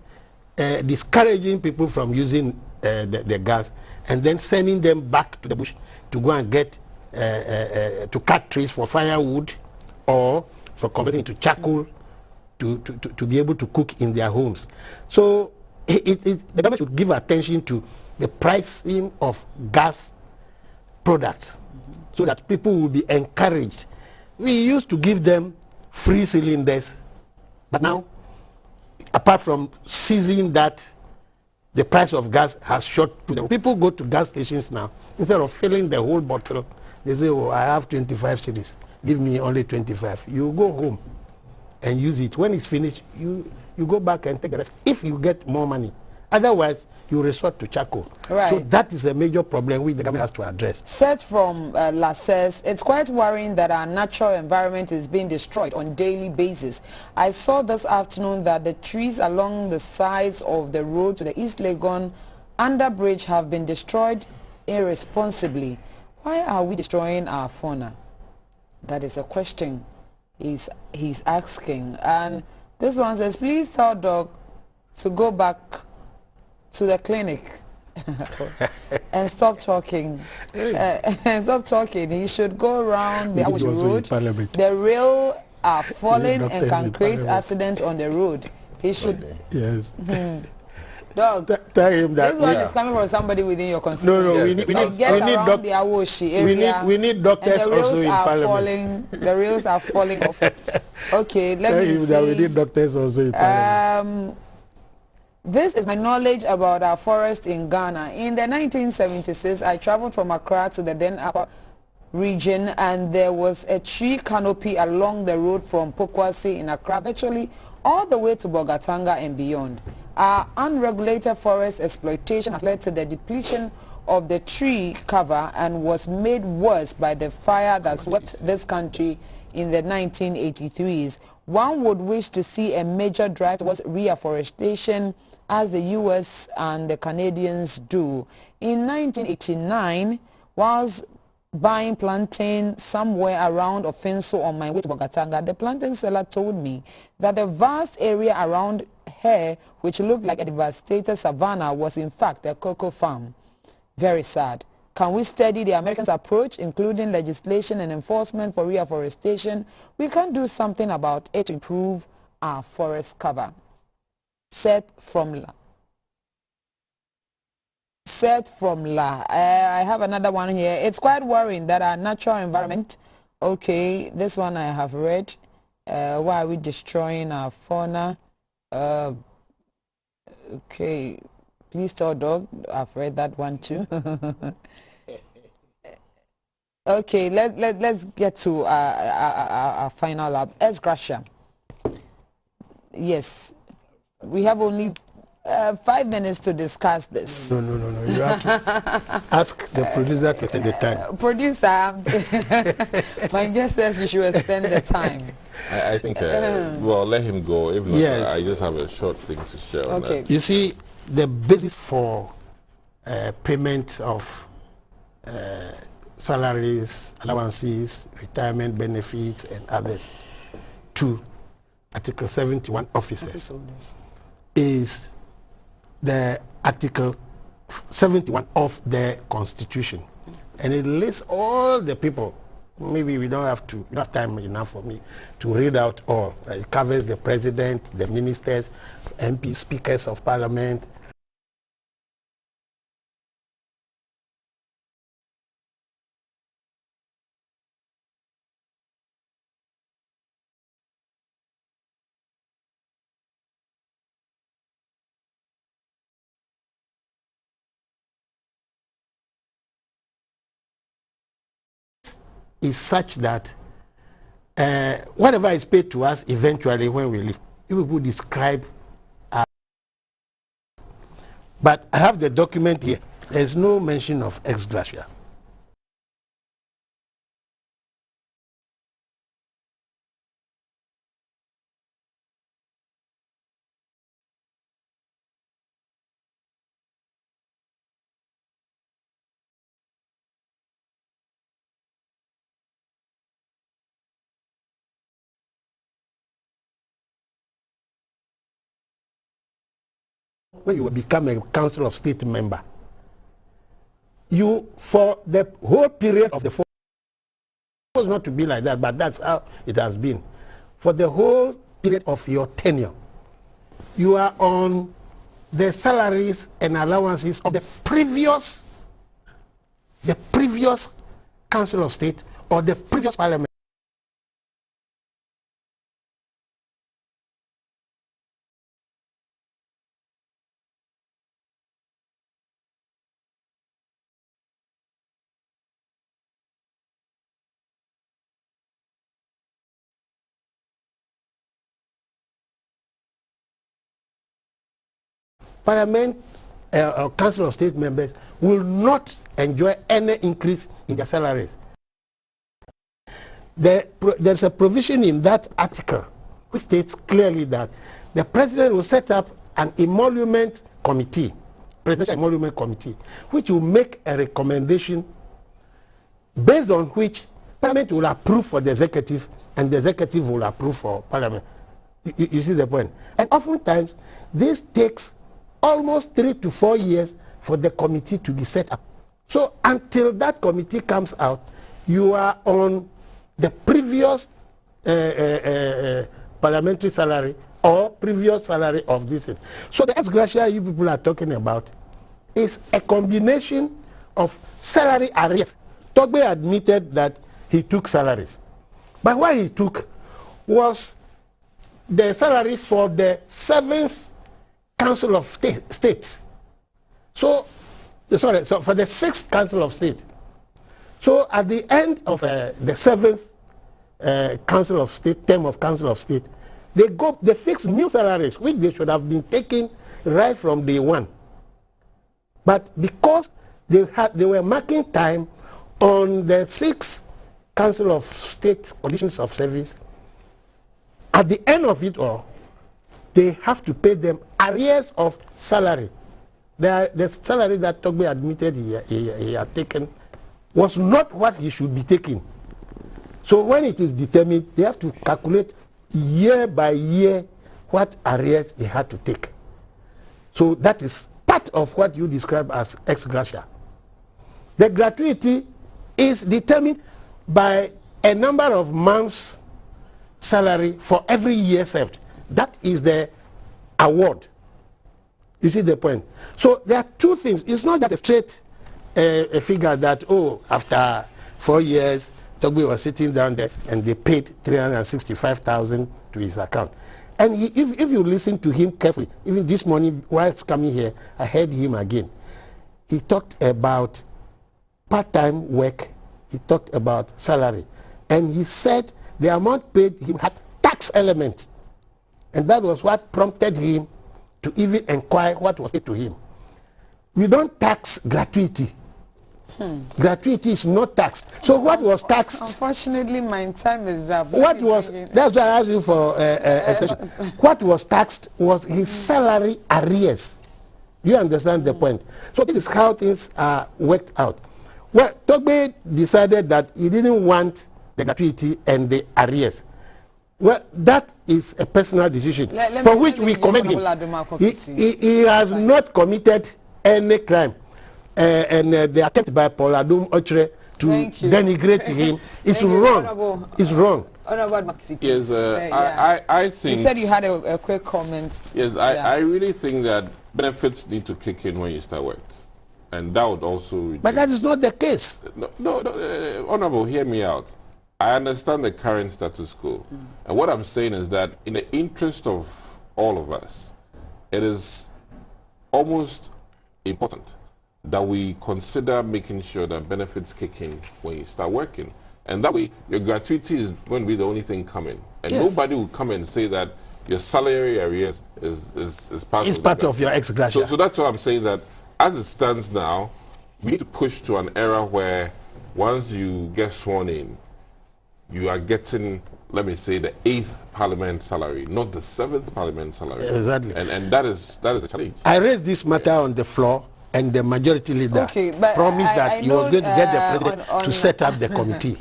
B: discouraging people from using the gas and then sending them back to the bush to go and get, to cut trees for firewood or for converting to charcoal to be able to cook in their homes. So the government should give attention to the pricing of gas products so that people will be encouraged. We used to give them free cylinders, but now, apart from seizing that, the price of gas has shot to the people go to gas stations now. Instead of filling the whole bottle, they say, oh, I have 25 cedis. Give me only 25. You go home and use it. When it's finished, you go back and take the rest if you get more money. Otherwise, you resort to charcoal.
A: Right.
B: So that is a major problem which the government has to address.
A: Seth from Lasses, it's quite worrying that our natural environment is being destroyed on a daily basis. I saw this afternoon that the trees along the sides of the road to the East Legon underbridge have been destroyed irresponsibly. Why are we destroying our fauna? That is a question he's asking. And this one says, please tell Doc to go back to the clinic and stop talking. And stop talking. He should go around the road. The rails are falling and can create accident on the road. He should.
B: Yes.
A: Dog,
B: tell him that
A: this one is coming from somebody within your constituency.
B: No, we need
A: around the Awoshi area.
B: We need doctors also in
A: Parliament. The rails are falling off. Okay, let me see.
B: That we need doctors also in Parliament.
A: This is my knowledge about our forest in Ghana. In the 1976, I traveled from Accra to the then Upper region, and there was a tree canopy along the road from Pokwasi in Accra, virtually all the way to Bogatanga and beyond. Our unregulated forest exploitation has led to the depletion of the tree cover and was made worse by the fire that swept this country in the 1983s. One would wish to see a major drive towards reforestation as the U.S. and the Canadians do. In 1989, whilst buying plantain somewhere around Offenso on my way to Bogatanga, the plantain seller told me that the vast area around here, which looked like a devastated savanna, was in fact a cocoa farm. Very sad. Can we study the Americans' approach, including legislation and enforcement for reforestation? We can do something about it to improve our forest cover. Seth from La. I have another one here. It's quite worrying that our natural environment, okay, this one I have read. Why are we destroying our fauna? Okay, please tell Dog. I've read that one too. Okay, let's get to our final lab. Gracia. Yes, we have only 5 minutes to discuss this.
B: No. You have to ask the producer to extend the time.
A: Producer, my guest says you should extend the time.
C: I think, well, let him go. If not,
B: yes.
C: I just have a short thing to share on that.
B: You see, the basis for payment of salaries, allowances, retirement benefits, and others to Article 71 officers is the Article 71 of the Constitution. And it lists all the people. Maybe we don't have time enough for me to read out all. It covers the president, the ministers, MPs, speakers of parliament, is such that whatever is paid to us eventually when we leave, you people describe. But I have the document here. There's no mention of ex gratia. When you become a Council of State member, you, for the whole period of the 4 years, it was not to be like that, but that's how it has been. For the whole period of your tenure, you are on the salaries and allowances of the previous Council of State or the previous Parliament. Parliament or Council of State members will not enjoy any increase in their salaries. There's a provision in that article which states clearly that the President will set up an emolument committee, Presidential Emolument Committee, which will make a recommendation based on which Parliament will approve for the Executive and the Executive will approve for Parliament. You see the point? And oftentimes, this takes almost 3 to 4 years for the committee to be set up. So until that committee comes out, you are on the previous parliamentary salary or previous salary of this. So the ex gratia you people are talking about is a combination of salary arrears. Togbe admitted that he took salaries. But what he took was the salary for the 7th Council of State. So for the 6th Council of State. So at the end of the 7th Council of State, term of Council of State, they fix new salaries, which they should have been taken right from day one. But because they were marking time on the 6th Council of State Conditions of Service, at the end of it all, they have to pay them arrears of salary. The salary that Togbe admitted he had taken was not what he should be taking. So when it is determined, they have to calculate year by year what arrears he had to take. So that is part of what you describe as ex gratia. The gratuity is determined by a number of months' salary for every year served. That is the award. You see the point? So there are two things. It's not just a straight a figure that, oh, after 4 years, Togbe was sitting down there and they paid 365,000 to his account. And if you listen to him carefully, even this morning while coming here, I heard him again. He talked about part-time work. He talked about salary. And he said the amount paid him had tax elements. And that was what prompted him to even inquire what was paid to him. We don't tax gratuity. Gratuity is not taxed. So what was taxed?
A: Unfortunately, my time is up.
B: That's why I asked you for extension. What was taxed was his salary arrears. You understand the point? So this is how things are worked out. Well, Togbe decided that he didn't want the gratuity and the arrears. Well, that is a personal decision for which we commend him. He has not committed any crime. And the attempt by Paul Adum Ochre to denigrate him is wrong. It's wrong.
C: Yes, I think...
A: You said you had a quick comment.
C: Yes, I really think that benefits need to kick in when you start work. And that would also...
B: But that is not the case.
C: No, Honorable, hear me out. I understand the current status quo. And what I'm saying is that in the interest of all of us, it is almost important that we consider making sure that benefits kick in when you start working. And that way, your gratuity is going to be the only thing coming. And nobody will come and say that your salary arrears is part
B: it's
C: of
B: part of your ex gratia.
C: So that's why I'm saying that as it stands now, we need to push to an era where once you get sworn in, you are getting, let me say, the 8th parliament salary, not the 7th parliament salary.
B: Exactly.
C: And that is a challenge.
B: I raised this matter on the floor, and the majority leader promised that he was going to get the president to set up the committee.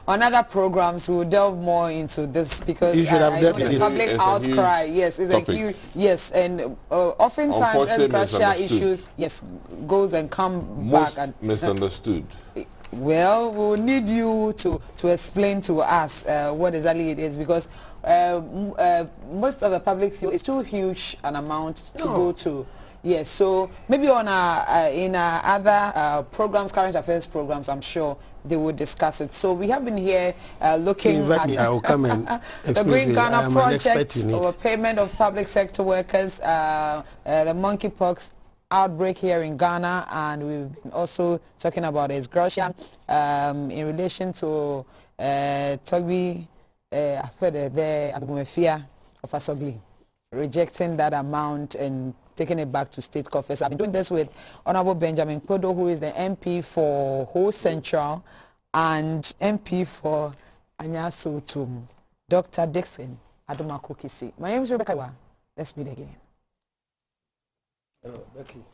A: On other programs, we'll delve more into this because
B: you should have
A: the public outcry, yes, is a huge, yes, and oftentimes ex-gratia issues, yes, goes and come back. And
C: misunderstood.
A: Well, we'll need you to explain to us what exactly it is, because most of the public feel it's too huge an amount to go to. Yes, so maybe on in other programs, current affairs programs, I'm sure they will discuss it. So we have been here looking at
B: I will come and
A: the Green Ghana project over payment of public sector workers, the monkeypox outbreak here in Ghana, and we've been also talking about his gratia in relation to Togbi Adomako of Asogli rejecting that amount and taking it back to state coffers. I've been doing this with Honorable Benjamin Kpodo, who is the MP for Ho Central and MP for Anyaso Tum, Dr. Dickson, Adomako Kissi. My name is Rebekah. Let's meet again.
B: Hello, Becky.